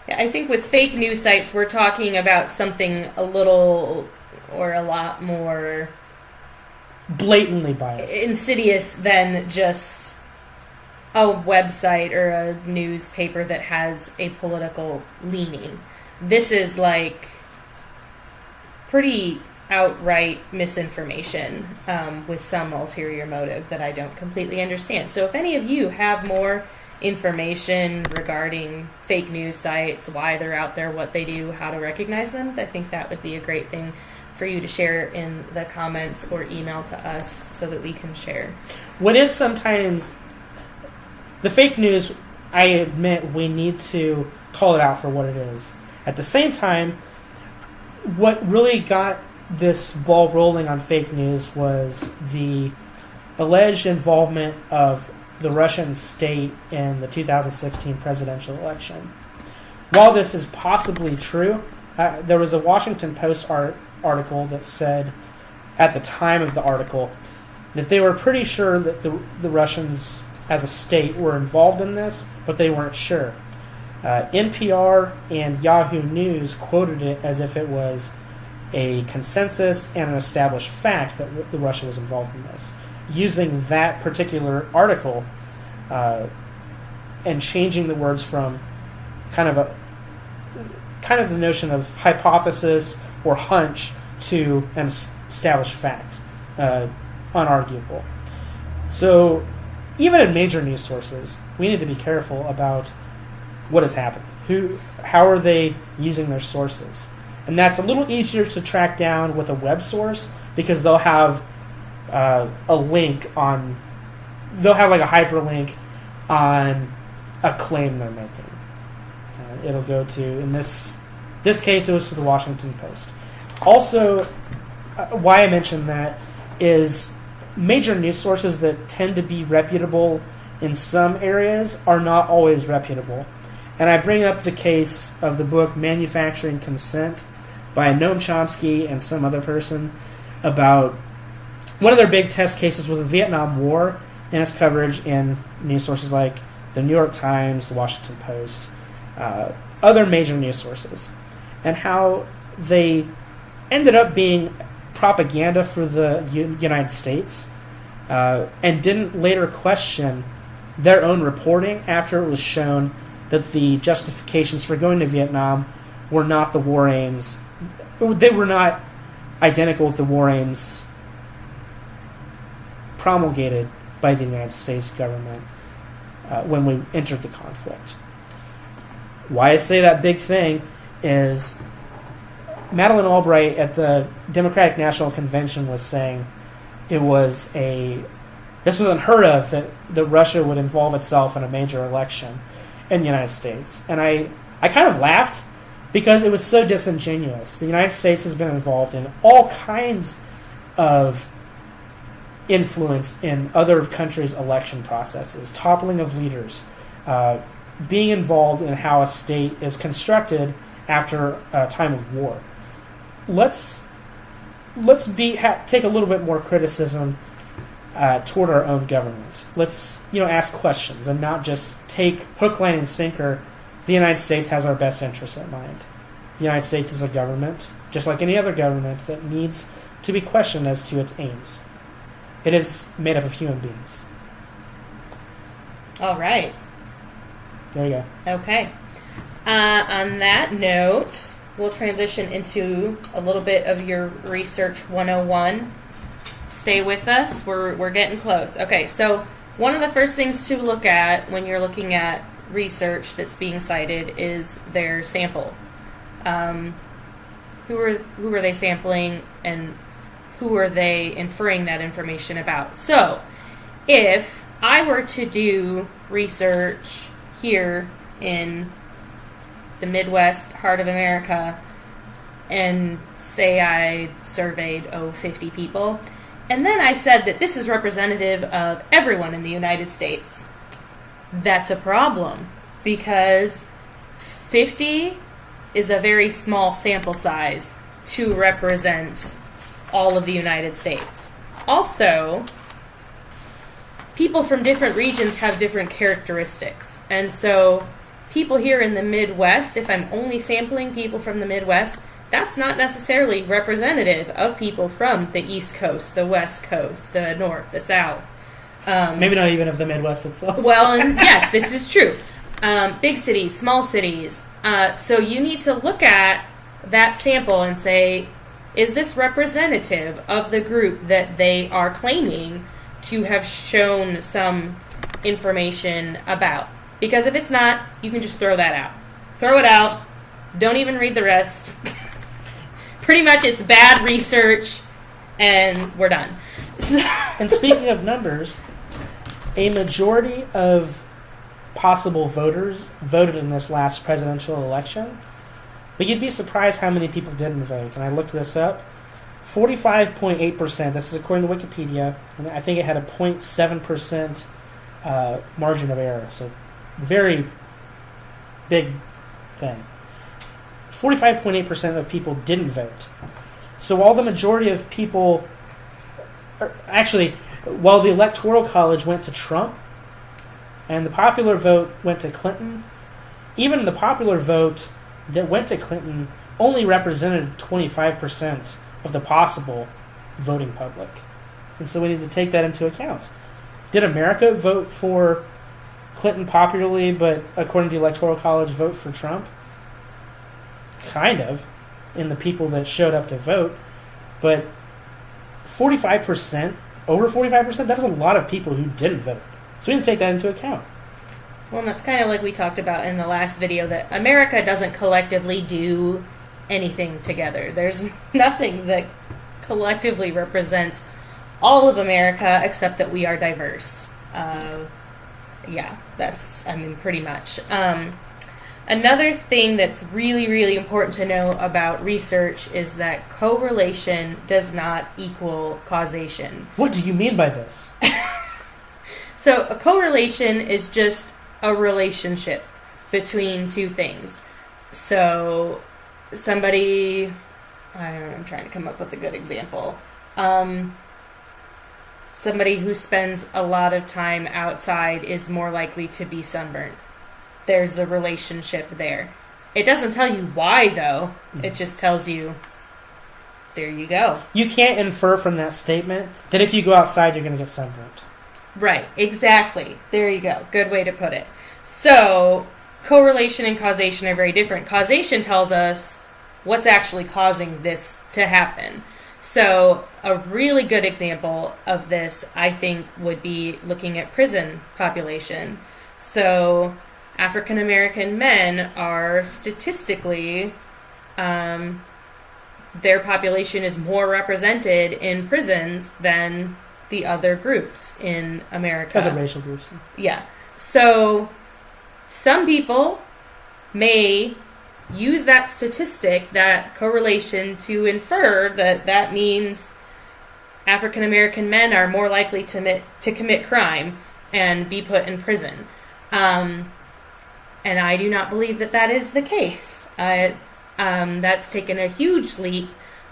S2: Yeah, I think with fake news sites, we're talking about something a little or a lot more
S1: Blatantly biased.
S2: insidious than just a website or a newspaper that has a political leaning. This is like pretty outright misinformation with some ulterior motive that I don't completely understand. So if any of you have more information regarding fake news sites, why they're out there, what they do, how to recognize them, I think that would be a great thing for you to share in the comments or email to us so that we can share.
S1: What is sometimes the fake news, I admit we need to call it out for what it is. At the same time, what really got this ball rolling on fake news was the alleged involvement of the Russian state in the 2016 presidential election. While this is possibly true, there was a Washington Post article that said, at the time of the article, that they were pretty sure that the Russians as a state were involved in this, but they weren't sure. NPR and Yahoo News quoted it as if it was a consensus and an established fact that Russia was involved in this, using that particular article and changing the words from kind of the notion of hypothesis or hunch to an established fact, unarguable. So even in major news sources, we need to be careful about what is happening. How are they using their sources? And that's a little easier to track down with a web source because they'll have a link on, they'll have like a hyperlink on a claim they're making. It'll go to, in this case, it was to the Washington Post. Also, why I mentioned that is major news sources that tend to be reputable in some areas are not always reputable. And I bring up the case of the book Manufacturing Consent by Noam Chomsky and some other person about one of their big test cases was the Vietnam War and its coverage in news sources like the New York Times, the Washington Post, other major news sources, and how they ended up being propaganda for the United States and didn't later question their own reporting after it was shown that the justifications for going to Vietnam were not the war aims. They were not identical with the war aims promulgated by the United States government when we entered the conflict. Why I say that big thing is Madeleine Albright at the Democratic National Convention was saying this was unheard of that Russia would involve itself in a major election in the United States. And I kind of laughed because it was so disingenuous. The United States has been involved in all kinds of influence in other countries' election processes, toppling of leaders, being involved in how a state is constructed after a time of war. Let's take a little bit more criticism toward our own government. Let's ask questions and not just take hook, line, and sinker. The United States has our best interests at mind. The United States is a government, just like any other government, that needs to be questioned as to its aims. It is made up of human beings.
S2: All right.
S1: There you go.
S2: Okay. On that note, we'll transition into a little bit of your Research 101. Stay with us. We're getting close. Okay, so one of the first things to look at when you're looking at research that's being cited is their sample. Who are they sampling, and who are they inferring that information about? So, if I were to do research here in the Midwest, heart of America, and say I surveyed 50 people, and then I said that this is representative of everyone in the United States, that's a problem, because 50 is a very small sample size to represent all of the United States. Also, people from different regions have different characteristics. And so people here in the Midwest, if I'm only sampling people from the Midwest, that's not necessarily representative of people from the East Coast, the West Coast, the North, the South.
S1: Maybe not even of the Midwest itself.
S2: Well, and yes, this is true. Big cities, small cities. So you need to look at that sample and say, is this representative of the group that they are claiming to have shown some information about? Because if it's not, you can just throw that out. Throw it out. Don't even read the rest. Pretty much it's bad research, and we're done.
S1: And speaking of numbers, a majority of possible voters voted in this last presidential election, but you'd be surprised how many people didn't vote. And I looked this up. 45.8%, this is according to Wikipedia, and I think it had a 0.7% margin of error, so very big thing. 45.8% of people didn't vote. So while the majority of people, actually, while the Electoral College went to Trump and the popular vote went to Clinton, even the popular vote that went to Clinton only represented 25% of the possible voting public. And so we need to take that into account. Did America vote for Clinton popularly, but according to the Electoral College, vote for Trump? Kind of, in the people that showed up to vote. But 45%, over 45%, that is a lot of people who didn't vote. So we need to take that into account.
S2: Well, and that's kind of like we talked about in the last video, that America doesn't collectively do anything together. There's nothing that collectively represents all of America except that we are diverse. Yeah, that's, pretty much. Another thing that's really, really important to know about research is that correlation does not equal causation.
S1: What do you mean by this?
S2: So a correlation is just a relationship between two things. So somebody, I don't know, I'm trying to come up with a good example. Somebody who spends a lot of time outside is more likely to be sunburnt. There's a relationship there. It doesn't tell you why, though. It just tells you, there you go.
S1: You can't infer from that statement that if you go outside, you're going to get sunburnt.
S2: Right, exactly. There you go. Good way to put it. So, correlation and causation are very different. Causation tells us what's actually causing this to happen. So, a really good example of this, I think, would be looking at prison population. So, African American men are statistically, their population is more represented in prisons than the other groups in America.
S1: Other racial groups.
S2: Yeah. So some people may use that statistic, that correlation, to infer that that means African American men are more likely to commit crime and be put in prison. And I do not believe that that is the case. That's taken a huge leap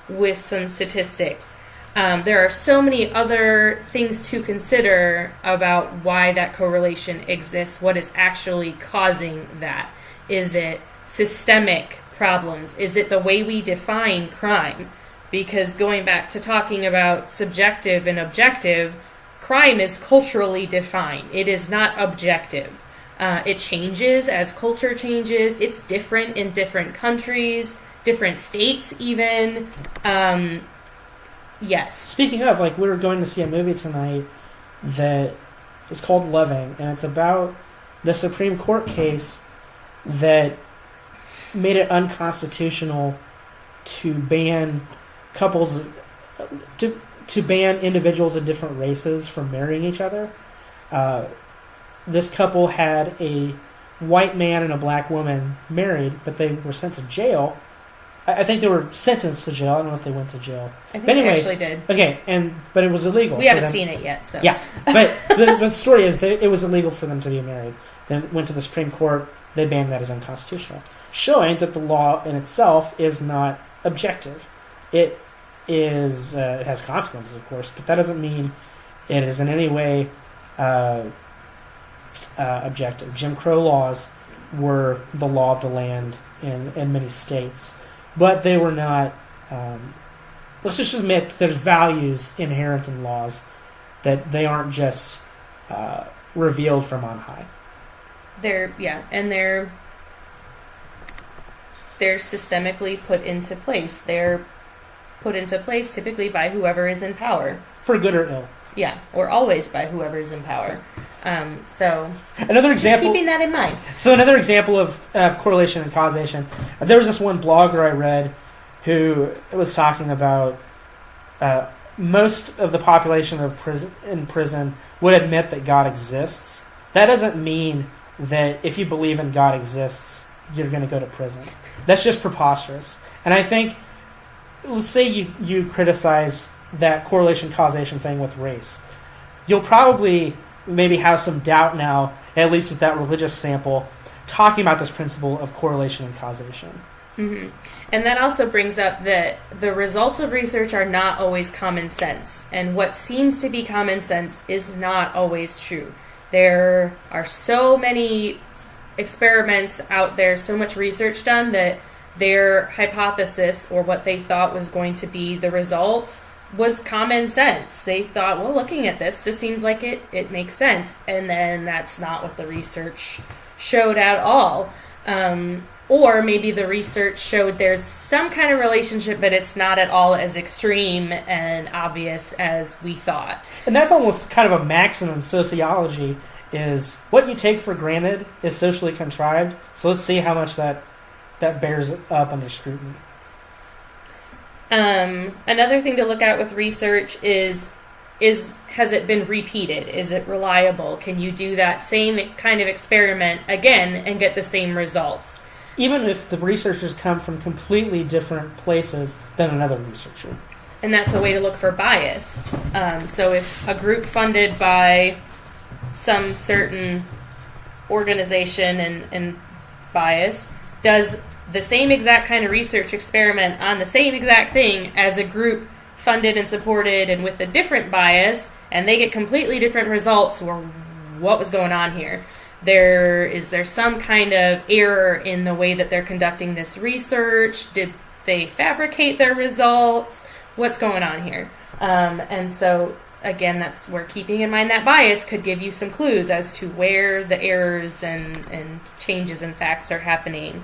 S2: with some statistics. There are so many other things to consider about why that correlation exists, what is actually causing that. Is it systemic problems? Is it the way we define crime? Because going back to talking about subjective and objective, crime is culturally defined. It is not objective. It changes as culture changes. It's different in different countries. different states even. Yes.
S1: Speaking of, like, we were going to see a movie tonight that is called Loving, and it's about the Supreme Court case that made it unconstitutional to ban couples, to ban individuals of different races from marrying each other. This couple had a white man and a black woman married, but they were sent to jail. I think they were sentenced to jail. I don't know if they went to jail.
S2: I think
S1: but anyway,
S2: they actually did.
S1: Okay, but it was illegal.
S2: We haven't seen it yet, so.
S1: Yeah, but the story is that it was illegal for them to be married. Then went to the Supreme Court. They banned that as unconstitutional, showing that the law in itself is not objective. It is it has consequences, of course, but that doesn't mean it is in any way objective. Jim Crow laws were the law of the land in many states, but they were not. Let's just admit there's values inherent in laws that they aren't just revealed from on high.
S2: They're systemically put into place. They're put into place typically by whoever is in power.
S1: For good or ill.
S2: Yeah, or always by whoever is in power. So
S1: another example,
S2: just keeping that in mind.
S1: So another example of correlation and causation. There was this one blogger I read who was talking about most of the population in prison would admit that God exists. That doesn't mean that if you believe in God exists, you're going to go to prison. That's just preposterous. And I think, let's say you criticize that correlation causation thing with race. You'll probably maybe have some doubt now, at least with that religious sample, talking about this principle of correlation and causation.
S2: Mm-hmm. And that also brings up that the results of research are not always common sense. And what seems to be common sense is not always true. There are so many experiments out there, so much research done that their hypothesis or what they thought was going to be the results was common sense. They thought, well, looking at this seems like it makes sense. And then that's not what the research showed at all. Or maybe the research showed there's some kind of relationship, but it's not at all as extreme and obvious as we thought.
S1: And that's almost kind of a maxim in sociology, is what you take for granted is socially contrived. So let's see how much that bears up under scrutiny.
S2: Another thing to look at with research is has it been repeated? Is it reliable? Can you do that same kind of experiment again and get the same results?
S1: Even if the researchers come from completely different places than another researcher.
S2: And that's a way to look for bias. So if a group funded by some certain organization and bias does the same exact kind of research experiment on the same exact thing as a group funded and supported and with a different bias, and they get completely different results, or what was going on here? Is there some kind of error in the way that they're conducting this research? Did they fabricate their results? What's going on here? And so, again, that's where keeping in mind that bias could give you some clues as to where the errors and changes in facts are happening.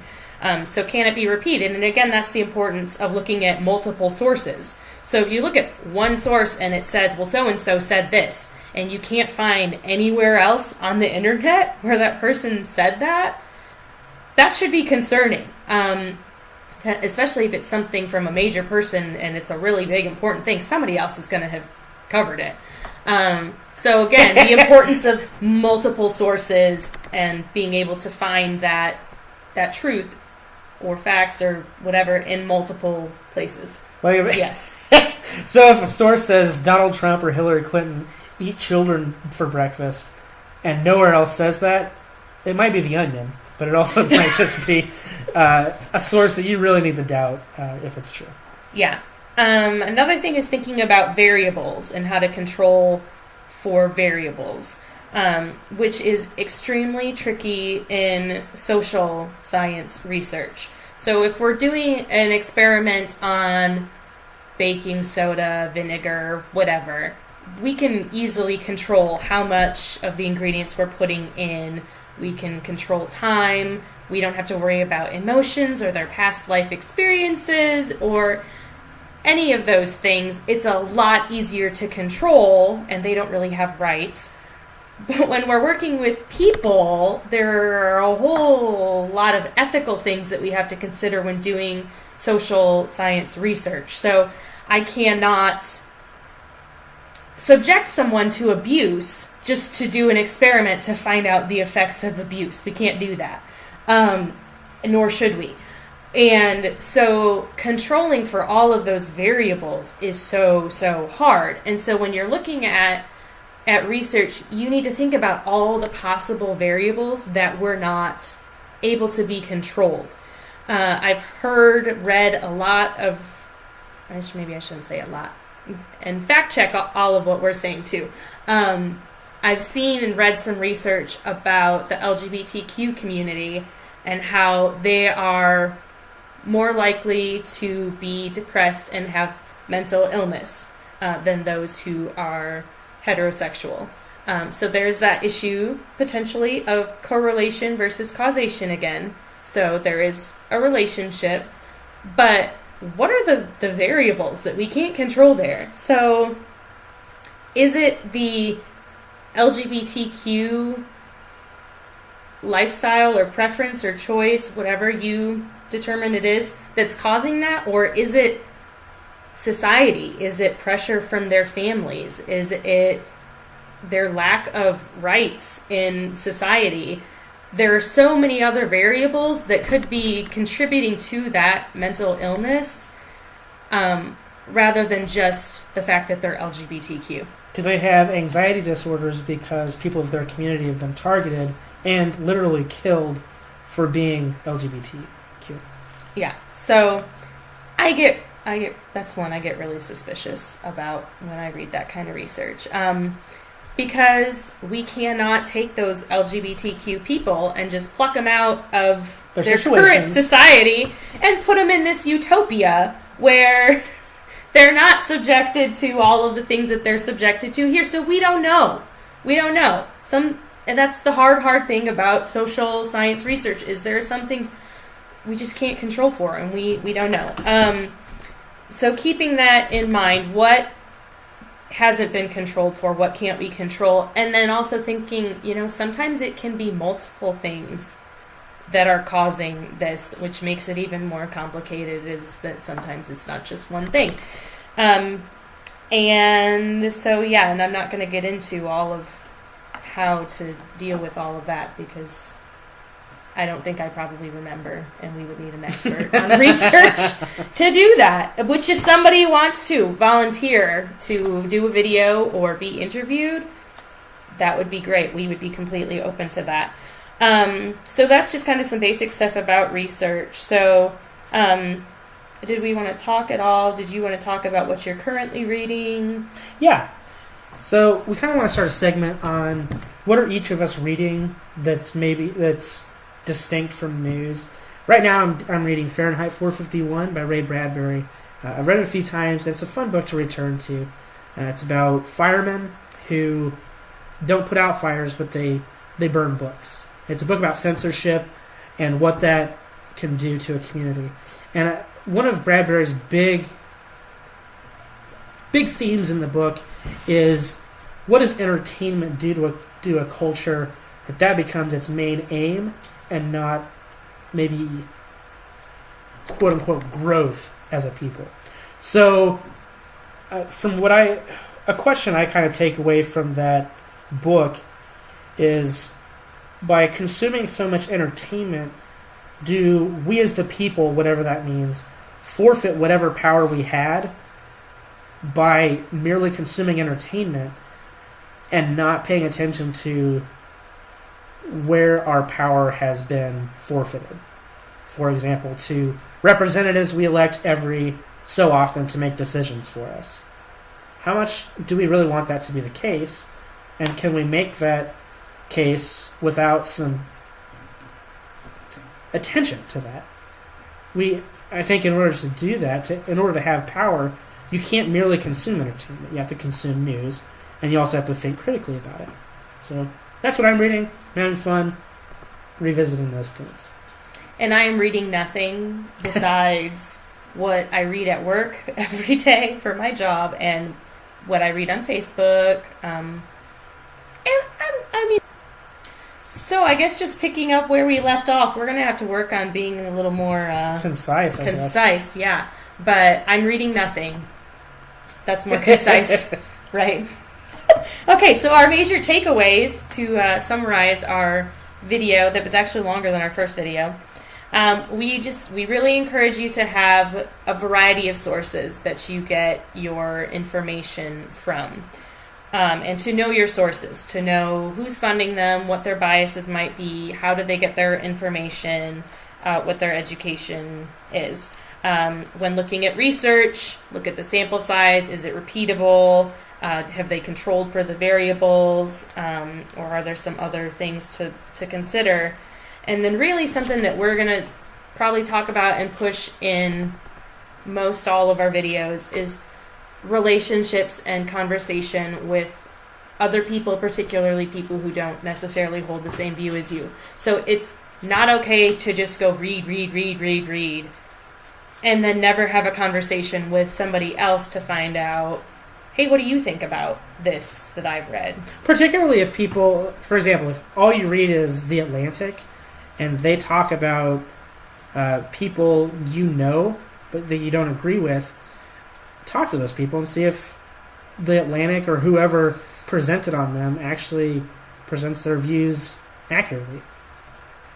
S2: So can it be repeated? And again, that's the importance of looking at multiple sources. So if you look at one source and it says, well, so-and-so said this, and you can't find anywhere else on the internet where that person said that, that should be concerning. Especially if it's something from a major person and it's a really big, important thing. Somebody else is going to have covered it. So again, the importance of multiple sources and being able to find that truth or facts or whatever in multiple places.
S1: Well,
S2: yes.
S1: So if a source says Donald Trump or Hillary Clinton eat children for breakfast and nowhere else says that, it might be The Onion, but it also might just be a source that you really need to doubt if it's true.
S2: Yeah. Another thing is thinking about variables and how to control for variables, which is extremely tricky in social science research. So if we're doing an experiment on baking soda, vinegar, whatever, we can easily control how much of the ingredients we're putting in We can control time. We don't have to worry about emotions or their past life experiences or any of those things. It's a lot easier to control, and they don't really have rights. But when we're working with people, there are a whole lot of ethical things that we have to consider when doing social science research. So I cannot subject someone to abuse just to do an experiment to find out the effects of abuse. We can't do that, nor should we. And so controlling for all of those variables is so hard. And so when you're looking at research, you need to think about all the possible variables that were not able to be controlled. I've read a lot of, maybe I shouldn't say a lot, and fact check all of what we're saying too. I've seen and read some research about the LGBTQ community and how they are more likely to be depressed and have mental illness than those who are heterosexual. So there's that issue potentially of correlation versus causation again. So there is a relationship, but what are the variables that we can't control there? So is it the LGBTQ lifestyle or preference or choice, whatever you determine it is, that's causing that? Or is it society? Is it pressure from their families? Is it their lack of rights in society? There are so many other variables that could be contributing to that mental illness, rather than just the fact that they're LGBTQ.
S1: Do they have anxiety disorders because people of their community have been targeted and literally killed for being LGBTQ?
S2: Yeah. So I get that's one I get really suspicious about when I read that kind of research. Because we cannot take those LGBTQ people and just pluck them out of their current society and put them in this utopia where they're not subjected to all of the things that they're subjected to here. So we don't know. And that's the hard thing about social science research, is there are some things we just can't control for, and we don't know. So keeping that in mind, what hasn't been controlled for, what can't we control, and then also thinking, sometimes it can be multiple things that are causing this, which makes it even more complicated, is that sometimes it's not just one thing. And so, and I'm not going to get into all of how to deal with all of that, because I don't think I probably remember, and we would need an expert on research to do that. Which, if somebody wants to volunteer to do a video or be interviewed, that would be great. We would be completely open to that. So that's just kind of some basic stuff about research. So did we want to talk at all? Did you want to talk about what you're currently reading?
S1: Yeah. So we kind of want to start a segment on what are each of us reading that's distinct from news. Right now I'm reading Fahrenheit 451 by Ray Bradbury. I've read it a few times, and it's a fun book to return to. It's about firemen who don't put out fires, but they burn books. It's a book about censorship and what that can do to a community. And one of Bradbury's big themes in the book is, what does entertainment do to a culture that becomes its main aim, and not maybe quote-unquote growth as a people. So a question I kind of take away from that book is, by consuming so much entertainment, do we as the people, whatever that means, forfeit whatever power we had by merely consuming entertainment and not paying attention to where our power has been forfeited? For example, to representatives we elect every so often to make decisions for us. How much do we really want that to be the case? And can we make that case without some attention to that? I think in order to do that, in order to have power, you can't merely consume entertainment. You have to consume news, and you also have to think critically about it. So that's what I'm reading. I'm having fun. revisiting those themes.
S2: And I am reading nothing besides what I read at work every day for my job and what I read on Facebook. So I guess just picking up where we left off, we're going to have to work on being a little more
S1: concise.
S2: Concise, yeah. But I'm reading nothing. That's more concise, right? Okay, so our major takeaways to summarize our video that was actually longer than our first video. We really encourage you to have a variety of sources that you get your information from. And to know your sources, to know who's funding them, what their biases might be, how do they get their information, what their education is. When looking at research, look at the sample size. Is it repeatable? Have they controlled for the variables? Or are there some other things to consider? And then really something that we're going to probably talk about and push in most all of our videos is relationships and conversation with other people, particularly people who don't necessarily hold the same view as you. So it's not okay to just go read, and then never have a conversation with somebody else to find out, hey, what do you think about this that I've read?
S1: Particularly if people, for example, if all you read is The Atlantic and they talk about people you know but that you don't agree with, talk to those people and see if The Atlantic or whoever presented on them actually presents their views accurately.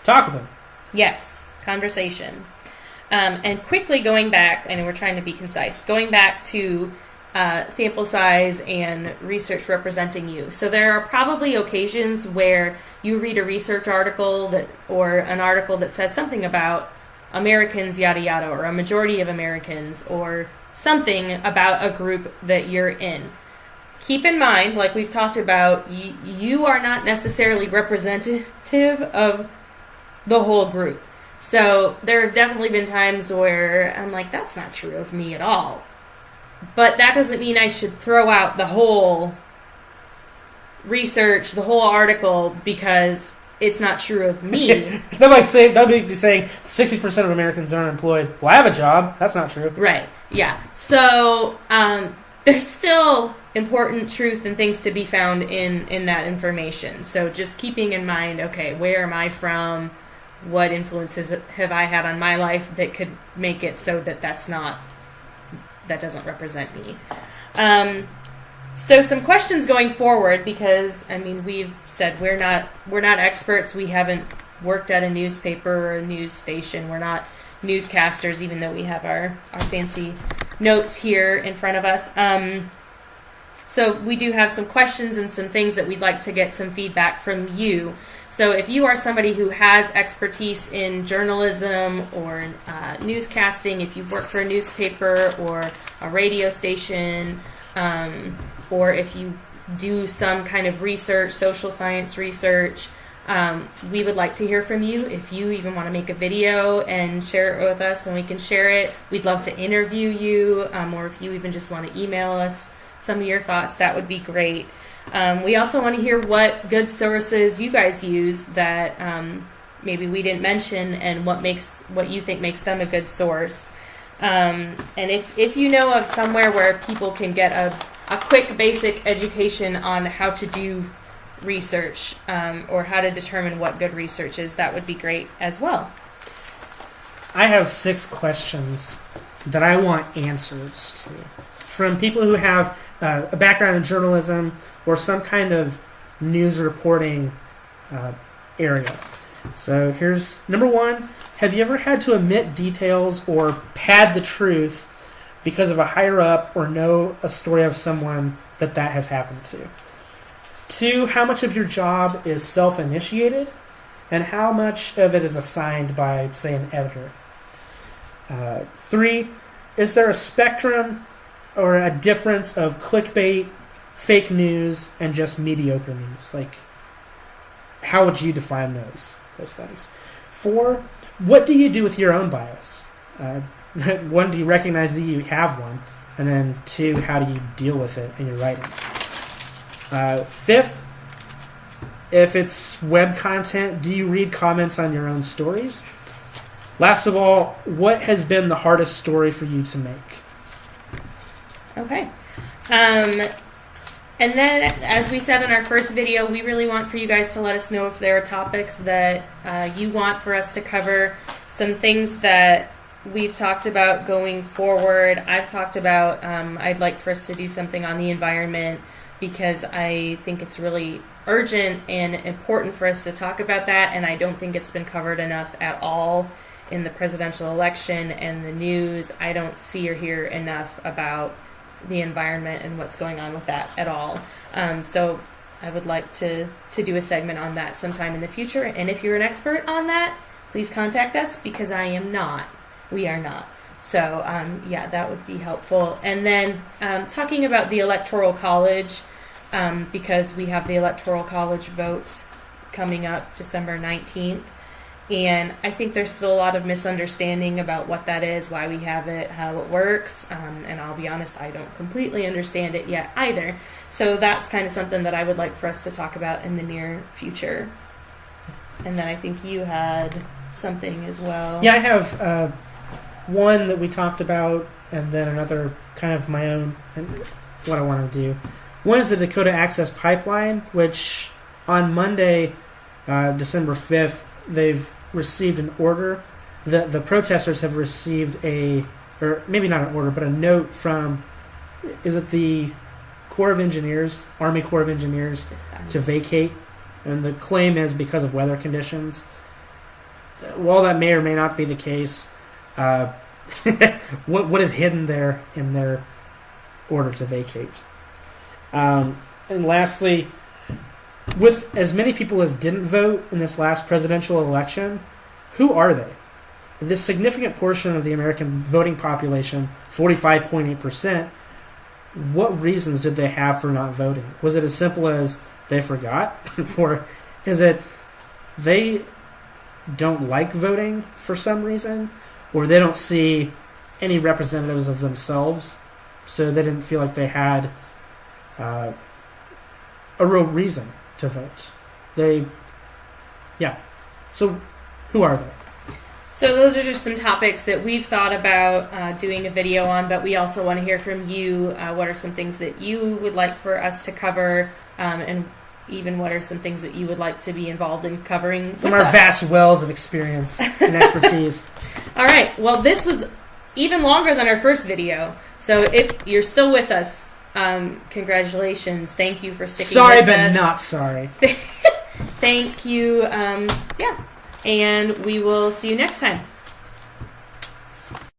S1: Talk with them.
S2: Yes, conversation. And quickly going back, and we're trying to be concise, going back to sample size and research representing you. So there are probably occasions where you read a research article or an article that says something about Americans, yada yada, or a majority of Americans, or something about a group that you're in. Keep in mind, like we've talked about, you are not necessarily representative of the whole group. So there have definitely been times where I'm like, that's not true of me at all. But that doesn't mean I should throw out the whole research, the whole article, because it's not true of me.
S1: That'd be saying 60% of Americans are unemployed. Well, I have a job. That's not true.
S2: Right. Yeah. So there's still important truth and things to be found in that information. So just keeping in mind, okay, where am I from? What influences have I had on my life that could make it so that that doesn't represent me? So some questions going forward, because we've said we're not experts. We haven't worked at a newspaper or a news station. We're not newscasters, even though we have our fancy notes here in front of us. So we do have some questions and some things that we'd like to get some feedback from you. So if you are somebody who has expertise in journalism or newscasting, if you work for a newspaper or a radio station, or if you do some kind of research, social science research, we would like to hear from you. If you even want to make a video and share it with us and we can share it, we'd love to interview you, or if you even just want to email us some of your thoughts, that would be great. We also want to hear what good sources you guys use that maybe we didn't mention, and what you think makes them a good source. And if you know of somewhere where people can get a quick basic education on how to do research, or how to determine what good research is, that would be great as well.
S1: I have 6 questions that I want answers to from people who have a background in journalism or some kind of news reporting area. So here's number 1. Have you ever had to omit details or pad the truth because of a higher up or know a story of someone that has happened to? 2, how much of your job is self-initiated and how much of it is assigned by, say, an editor? 3, is there a spectrum or a difference of clickbait, fake news, and just mediocre news? Like, how would you define those things? 4, what do you do with your own bias? 1, do you recognize that you have one? And then 2, how do you deal with it in your writing? 5th, If it's web content, do you read comments on your own stories? Last of all, what has been the hardest story for you to make?
S2: Okay. And then, as we said in our first video, we really want for you guys to let us know if there are topics that you want for us to cover, some things that we've talked about going forward. I've talked about I'd like for us to do something on the environment because I think it's really urgent and important for us to talk about that, and I don't think it's been covered enough at all in the presidential election and the news. I don't see or hear enough about the environment and what's going on with that at all. So I would like to do a segment on that sometime in the future. And if you're an expert on that, please contact us because I am not. We are not. So yeah, that would be helpful. And then talking about the Electoral College, because we have the Electoral College vote coming up December 19th. And I think there's still a lot of misunderstanding about what that is, why we have it, how it works. And I'll be honest, I don't completely understand it yet either. So that's kind of something that I would like for us to talk about in the near future. And then I think you had something as well.
S1: Yeah, I have one that we talked about, and then another kind of my own, and what I want to do. One is the Dakota Access Pipeline, which on Monday, December 5th, they've received an order. The protesters have received or maybe not an order, but a note from, is it the Corps of Engineers, Army Corps of Engineers, to vacate. And the claim is because of weather conditions. While that may or may not be the case, what is hidden there in their order to vacate? And lastly, with as many people as didn't vote in this last presidential election, who are they? This significant portion of the American voting population, 45.8%, what reasons did they have for not voting? Was it as simple as they forgot? Or is it they don't like voting for some reason? Or they don't see any representatives of themselves, so they didn't feel like they had a real reason to vote? So who are they?
S2: So those are just some topics that we've thought about doing a video on, but we also want to hear from you. What are some things that you would like for us to cover, and even what are some things that you would like to be involved in covering
S1: from our vast wells of experience and expertise.
S2: All right. Well, this was even longer than our first video. So if you're still with us, congratulations. Thank you for sticking
S1: sorry,
S2: with us.
S1: Sorry, but not sorry.
S2: Thank you. And we will see you next time.